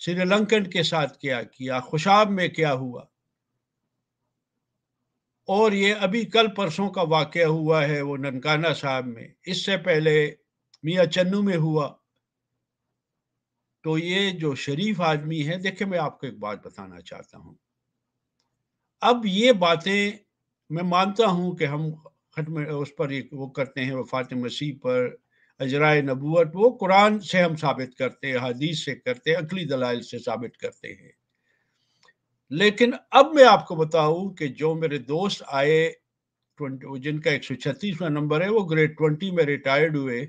سری لنکن کے ساتھ کیا کیا، خوشاب میں کیا ہوا، اور یہ ابھی کل پرسوں کا واقعہ ہوا ہے وہ ننکانہ صاحب میں، اس سے پہلے میاں چنو میں ہوا۔ تو یہ جو شریف آدمی ہے، دیکھیں میں آپ کو ایک بات بتانا چاہتا ہوں، اب یہ باتیں میں مانتا ہوں کہ ہم ختم اس پر وہ کرتے ہیں، وفات مسیح پر اجرائے نبوت، وہ قرآن سے ہم ثابت کرتے ہیں، حدیث سے کرتے ہیں، عقلی دلائل سے ثابت کرتے ہیں۔ لیکن اب میں آپ کو بتاؤں کہ جو میرے دوست آئے جن کا 136واں نمبر ہے، وہ گریڈ 20 میں ریٹائرڈ ہوئے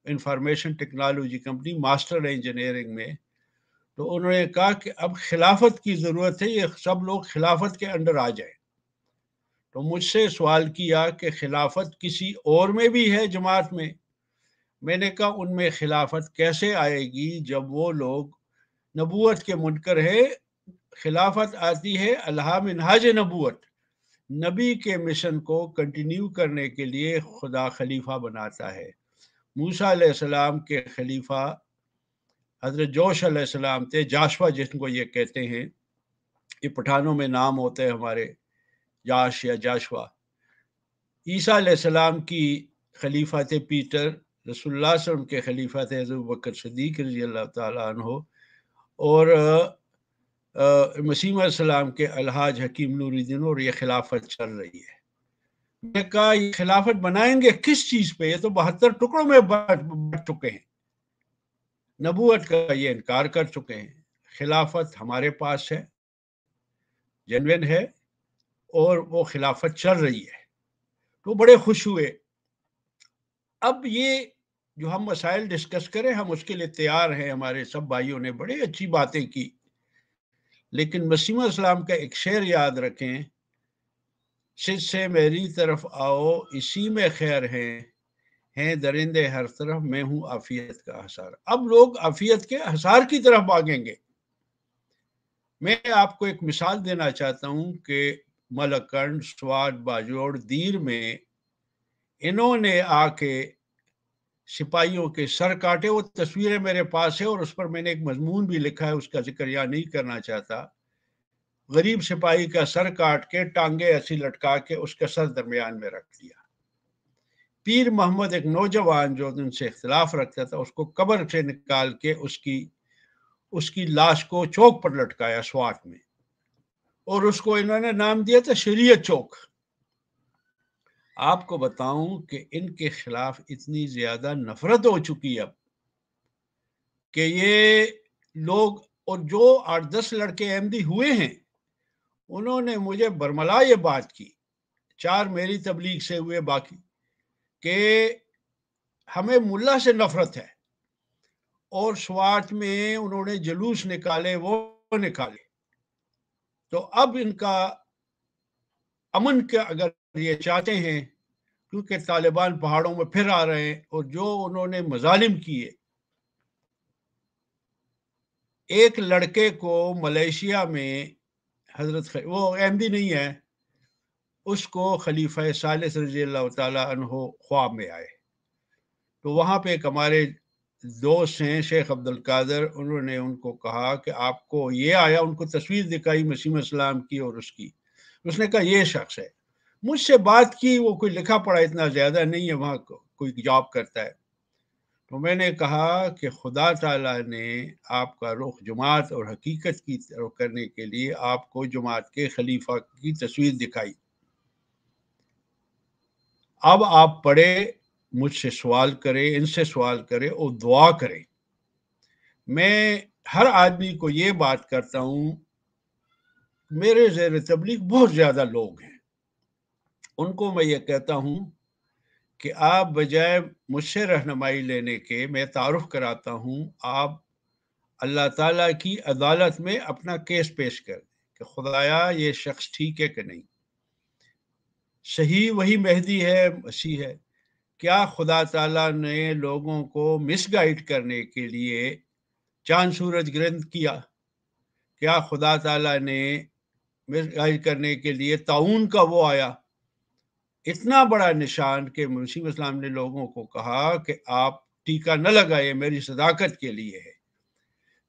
information technology company master engineering میں، تو انہوں نے کہا کہ اب خلافت کی ضرورت ہے، یہ سب لوگ خلافت کے انڈر آ جائیں۔ تو مجھ سے سوال کیا کہ خلافت کسی اور میں بھی ہے جماعت میں؟ میں نے کہا ان میں خلافت کیسے آئے گی جب وہ لوگ نبوت کے منکر ہے؟ خلافت آتی ہے الہا منہاج نبوت، نبی کے مشن کو کنٹینیو کرنے کے لیے خدا خلیفہ بناتا ہے۔ موسیٰ علیہ السلام کے خلیفہ حضرت جوش علیہ السلام تھے، جاشوا جن کو یہ کہتے ہیں، یہ پٹھانوں میں نام ہوتے ہیں ہمارے، جاش یا جاشوا۔ عیسیٰ علیہ السلام کی خلیفہ تھے پیٹر، رسول اللہ صلی اللہ علیہ وسلم کے خلیفہ تھے حضرت بکر صدیق رضی اللہ تعالیٰ عنہ، اور مسیح علیہ السلام کے الحاج حکیم نور الدین، اور یہ خلافت چل رہی ہے۔ میں نے کہا یہ خلافت بنائیں گے کس چیز پہ؟ یہ تو 72 ٹکڑوں میں بٹ چکے ہیں، نبوت کا یہ انکار کر چکے ہیں۔ خلافت ہمارے پاس ہے، جنوین ہے، اور وہ خلافت چل رہی ہے، تو بڑے خوش ہوئے۔ اب یہ جو ہم مسائل ڈسکس کریں، ہم اس کے لیے تیار ہیں، ہمارے سب بھائیوں نے بڑی اچھی باتیں کی، لیکن مسیح علیہ السلام کا ایک شعر یاد رکھیں، سج سے میری طرف آؤ اسی میں خیر ہیں درندے ہر طرف، میں ہوں عافیت کا حصار۔ اب لوگ عافیت کے حصار کی طرف بھاگیں گے۔ میں آپ کو ایک مثال دینا چاہتا ہوں کہ ملکنڈ، سوات، باجوڑ، دیر میں انہوں نے آ کے سپاہیوں کے سر کاٹے، وہ تصویریں میرے پاس ہے، اور اس پر میں نے ایک مضمون بھی لکھا ہے، اس کا ذکر یہاں نہیں کرنا چاہتا۔ غریب سپاہی کا سر کاٹ کے ٹانگیں ایسی لٹکا کے اس کا سر درمیان میں رکھ دیا۔ پیر محمد ایک نوجوان جو ان سے اختلاف رکھتا تھا، اس کو قبر سے نکال کے اس کی لاش کو چوک پر لٹکایا سوات میں، اور اس کو انہوں نے نام دیا تھا شریعت چوک۔ آپ کو بتاؤں کہ ان کے خلاف اتنی زیادہ نفرت ہو چکی اب کہ یہ لوگ، اور جو 8-10 لڑکے احمدی ہوئے ہیں، انہوں نے مجھے برملا یہ بات کی، 4 میری تبلیغ سے ہوئے، باقی کہ ہمیں ملا سے نفرت ہے، اور سوات میں انہوں نے جلوس نکالے، وہ نکالے۔ تو اب ان کا امن کا اگر یہ چاہتے ہیں، کیونکہ طالبان پہاڑوں میں پھر آ رہے ہیں، اور جو انہوں نے مظالم کیے، ایک لڑکے کو ملیشیا میں حضرت وہ احمدی نہیں ہے، اس کو خلیفہ ثالث رضی اللہ تعالیٰ عنہ خواب میں آئے، تو وہاں پہ ایک ہمارے دوست ہیں شیخ عبد القادر، انہوں نے ان کو کہا کہ آپ کو یہ آیا، ان کو تصویر دکھائی مسیح السلام کی اور اس کی، اس نے کہا یہ شخص ہے۔ مجھ سے بات کی، وہ کوئی لکھا پڑھا اتنا زیادہ نہیں ہے، وہاں کوئی جاب کرتا ہے، تو میں نے کہا کہ خدا تعالیٰ نے آپ کا رخ جماعت اور حقیقت کی طرف کرنے کے لیے آپ کو جماعت کے خلیفہ کی تصویر دکھائی، اب آپ پڑھے، مجھ سے سوال کرے، ان سے سوال کرے، اور دعا کرے۔ میں ہر آدمی کو یہ بات کرتا ہوں، میرے زیر تبلیغ بہت زیادہ لوگ ہیں، ان کو میں یہ کہتا ہوں کہ آپ بجائے مجھ سے رہنمائی لینے کے، میں تعارف کراتا ہوں، آپ اللہ تعالیٰ کی عدالت میں اپنا کیس پیش کر دیں کہ خدایا یہ شخص ٹھیک ہے کہ نہیں، صحیح وہی مہدی ہے، مسیح ہے، کیا خدا تعالیٰ نے لوگوں کو مس گائیڈ کرنے کے لیے چاند سورج گرہن کیا؟ کیا خدا تعالیٰ نے مس گائیڈ کرنے کے لیے طاعون کا وہ آیا؟ اتنا بڑا نشان کہ مسیح اسلام نے لوگوں کو کہا کہ آپ ٹیکا نہ لگائے، میری صداقت کے لیے ہے۔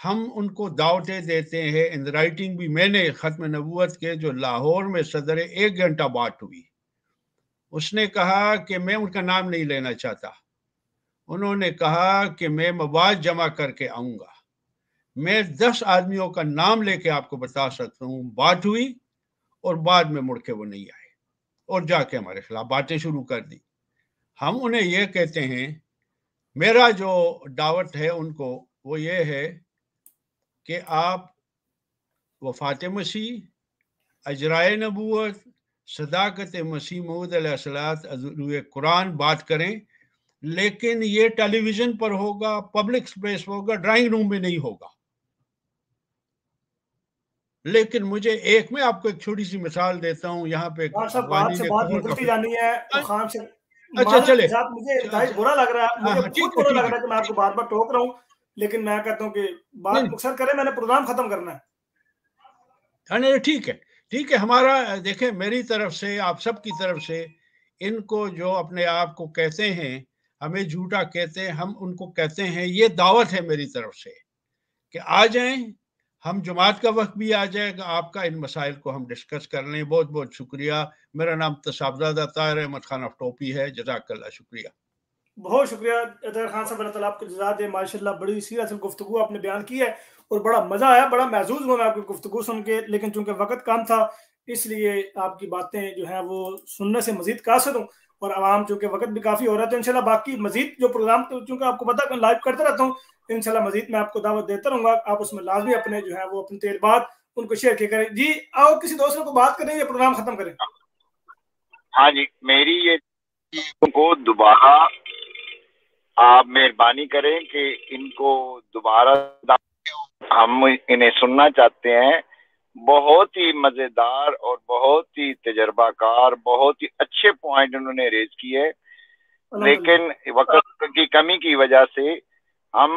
ہم ان کو دعوتیں دیتے ہیں ان رائٹنگ بھی. میں نے ختم نبوت کے جو لاہور میں صدر 1 گھنٹہ بات ہوئی، اس نے کہا کہ میں ان کا نام نہیں لینا چاہتا. انہوں نے کہا کہ میں مواد جمع کر کے آؤں گا. میں 10 آدمیوں کا نام لے کے آپ کو بتا سکتا ہوں. بات ہوئی اور بعد میں مڑ کے وہ نہیں آئے اور جا کے ہمارے خلاف باتیں شروع کر دی. ہم انہیں یہ کہتے ہیں، میرا جو دعوت ہے ان کو وہ یہ ہے کہ آپ وفات مسیح، اجرائے نبوت، صداقت مسیح موعود علیہ الصلوۃ قرآن بات کریں، لیکن یہ ٹیلی ویژن پر ہوگا، پبلک سپیس پر ہوگا، ڈرائنگ روم میں نہیں ہوگا. لیکن مجھے میں آپ کو ایک چھوٹی سی مثال دیتا ہوں. یہاں پہ بات سے بات نکلتی جانی ہے. خان سے اچھا چلے، مجھے برا لگ رہا ہے، مجھے خود برا لگ رہا ہے کہ میں آپ کو بار بار ٹوک رہا ہوں، لیکن میں کہتا ہوں کہ بات مختصر کریں، میں نے پروگرام ختم کرنا ہے. نہیں ٹھیک ہے. ہمارا دیکھیں، میری طرف سے، آپ سب کی طرف سے، ان کو جو اپنے آپ کو کہتے ہیں ہمیں جھوٹا کہتے ہیں، ہم ان کو کہتے ہیں یہ دعوت ہے میری طرف سے کہ آ جائیں. ہم جماعت کا وقت بھی آ جائے گا، آپ کا ان مسائل کو ہم ڈسکس کر لیں. بہت بہت شکریہ. میرا نام تصابزادہ طاہر احمد خان آف ٹوپی ہے. جزاک اللہ. شکریہ. بہت شکریہ طاہر خان صاحب، اللہ تعالیٰ آپ کو جزا دے. ماشاءاللہ بڑی سیرت گفتگو آپ نے بیان کی ہے اور بڑا مزہ آیا، بڑا محظوظ ہوا میں آپ کی گفتگو سن کے. لیکن چونکہ وقت کم تھا اس لیے آپ کی باتیں جو ہیں وہ سننے سے مزید قاصر ہوں، اور عوام چونکہ وقت بھی کافی ہو رہا ہے، تو انشاءاللہ باقی مزید جو پروگرام، چونکہ آپ کو پتہ ہے میں لائیو کرتا رہتا ہوں، انشاءاللہ مزید میں آپ کو دعوت دیتا رہوں گا. آپ اس میں لازمی اپنے جو ہے وہ اپنے تجربات ان کو شیئر کیا کریں. جی آؤ کسی دوسرے کو بات کریں یا پروگرام ختم کریں. ہاں جی، میری یہ کو دوبارہ آپ مہربانی کریں کہ ان کو دوبارہ ہم انہیں سننا چاہتے ہیں. بہت ہی مزیدار اور بہت ہی تجربہ کار، بہت ہی اچھے پوائنٹ انہوں نے ریز کیے، لیکن وقت کی کمی کی وجہ سے ہم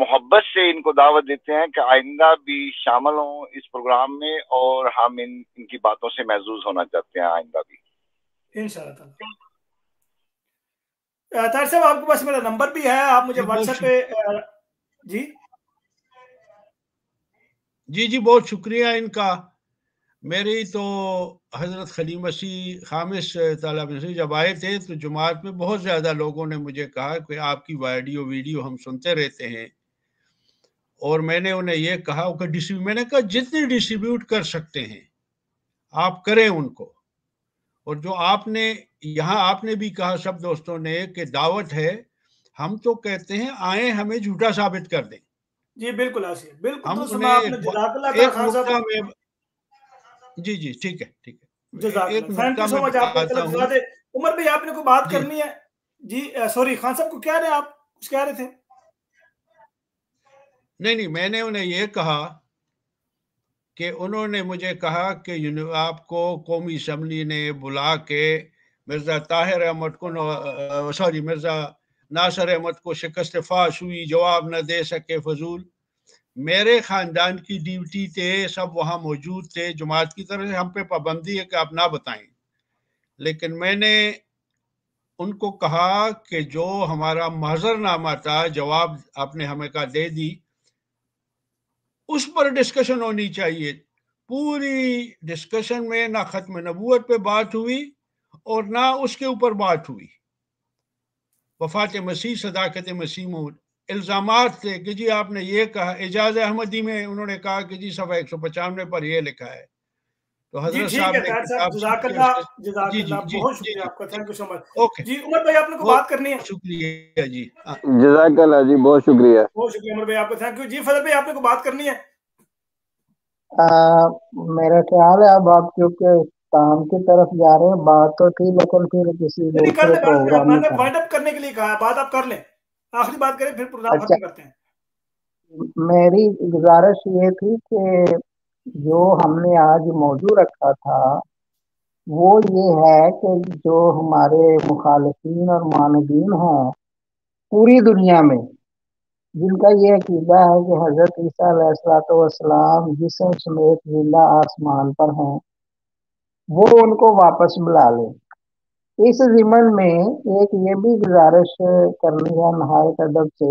محبت سے ان کو دعوت دیتے ہیں کہ آئندہ بھی شامل ہوں اس پروگرام میں، اور ہم ان کی باتوں سے محظوظ ہونا چاہتے ہیں آئندہ بھی انشاءاللہ تعالی. طاہر صاحب آپ کے پاس میرا نمبر بھی ہے، آپ مجھے واٹس ایپ پہ جی بہت شکریہ ان کا. میری تو حضرت خلیل مسیح خامس طالب مسیح جب آئے تھے تو جماعت میں بہت زیادہ لوگوں نے مجھے کہا کہ آپ کی ویڈیو ہم سنتے رہتے ہیں، اور میں نے انہیں یہ کہا کہ میں نے کہا جتنی ڈسٹریبیوٹ کر سکتے ہیں آپ کریں ان کو. اور جو آپ نے یہاں آپ نے بھی کہا سب دوستوں نے کہ دعوت ہے، ہم تو کہتے ہیں آئیں ہمیں جھوٹا ثابت کر دیں. جی بالکل آسیہ، بالکل ہم تو سنا انہیں آپ نے. جزاک اللہ خان صاحب. جی ٹھیک ہے. جزاک ایک اللہ، تھینک یو سو میں مچ. آپ کو بتاتا ہوں. جزا دے. عمر بھائی آپ نے کوئی بات کرنی ہے؟ جی سوری خان صاحب کو کہہ رہے ہیں، آپ کچھ کہہ رہے تھے؟ نہیں میں نے انہیں یہ کہا کہ انہوں نے مجھے کہا کہ آپ کو قومی اسمبلی نے بلا کے مرزا طاہر احمد کو مرزا ناصر احمد کو شکست فاش ہوئی، جواب نہ دے سکے، فضول. میرے خاندان کی ڈیوٹی تھے، سب وہاں موجود تھے. جماعت کی طرف سے ہم پہ پابندی ہے کہ آپ نہ بتائیں، لیکن میں نے ان کو کہا کہ جو ہمارا محضر نامہ تھا، جواب آپ نے ہمیں کہا دے دی، اس پر ڈسکشن ہونی چاہیے. پوری ڈسکشن میں نہ ختم نبوت پہ بات ہوئی اور نہ اس کے اوپر بات ہوئی. وفات مسیح، صداقت مسیح موعود الزامات تھے کہ جی آپ نے یہ کہا. اعجاز احمدی میں انہوں نے کہا کہ جی صفحہ 195 پر یہ لکھا ہے. تو حضرت صاحب نے جزاک اللہ بہت شکریہ آپ کا. تھینک یو سو مچ. جی عمر بھائی آپ نے کوئی بات کرنی ہے؟ شکریہ. جی جزاک اللہ. جی بہت شکریہ. بہت شکریہ عمر بھائی آپ کا. Thank you. جی فضل بھائی آپ نے کوئی بات کرنی ہے؟ میرا خیال ہے اب آپ کیونکہ کام کی طرف جا رہے ہیں، بات تو تھی لیکن پھر کسی دوسرے پروگرام میں وائنڈ اپ کرنے کے لیے کہا، بات آپ کر لیں، آخری بات کریں پھر پروگرام ختم کرتے ہیں. میری گزارش یہ تھی کہ جو ہم نے آج موضوع رکھا تھا وہ یہ ہے کہ جو ہمارے مخالفین اور معاندین ہیں پوری دنیا میں، جن کا یہ عقیدہ ہے کہ حضرت عیسیٰ علیہ السلام جسم سمیت زندہ آسمان پر ہیں، وہ ان کو واپس بلا لیں. اس ضمن میں ایک یہ بھی گزارش کرنی ہے نہایت ادب سے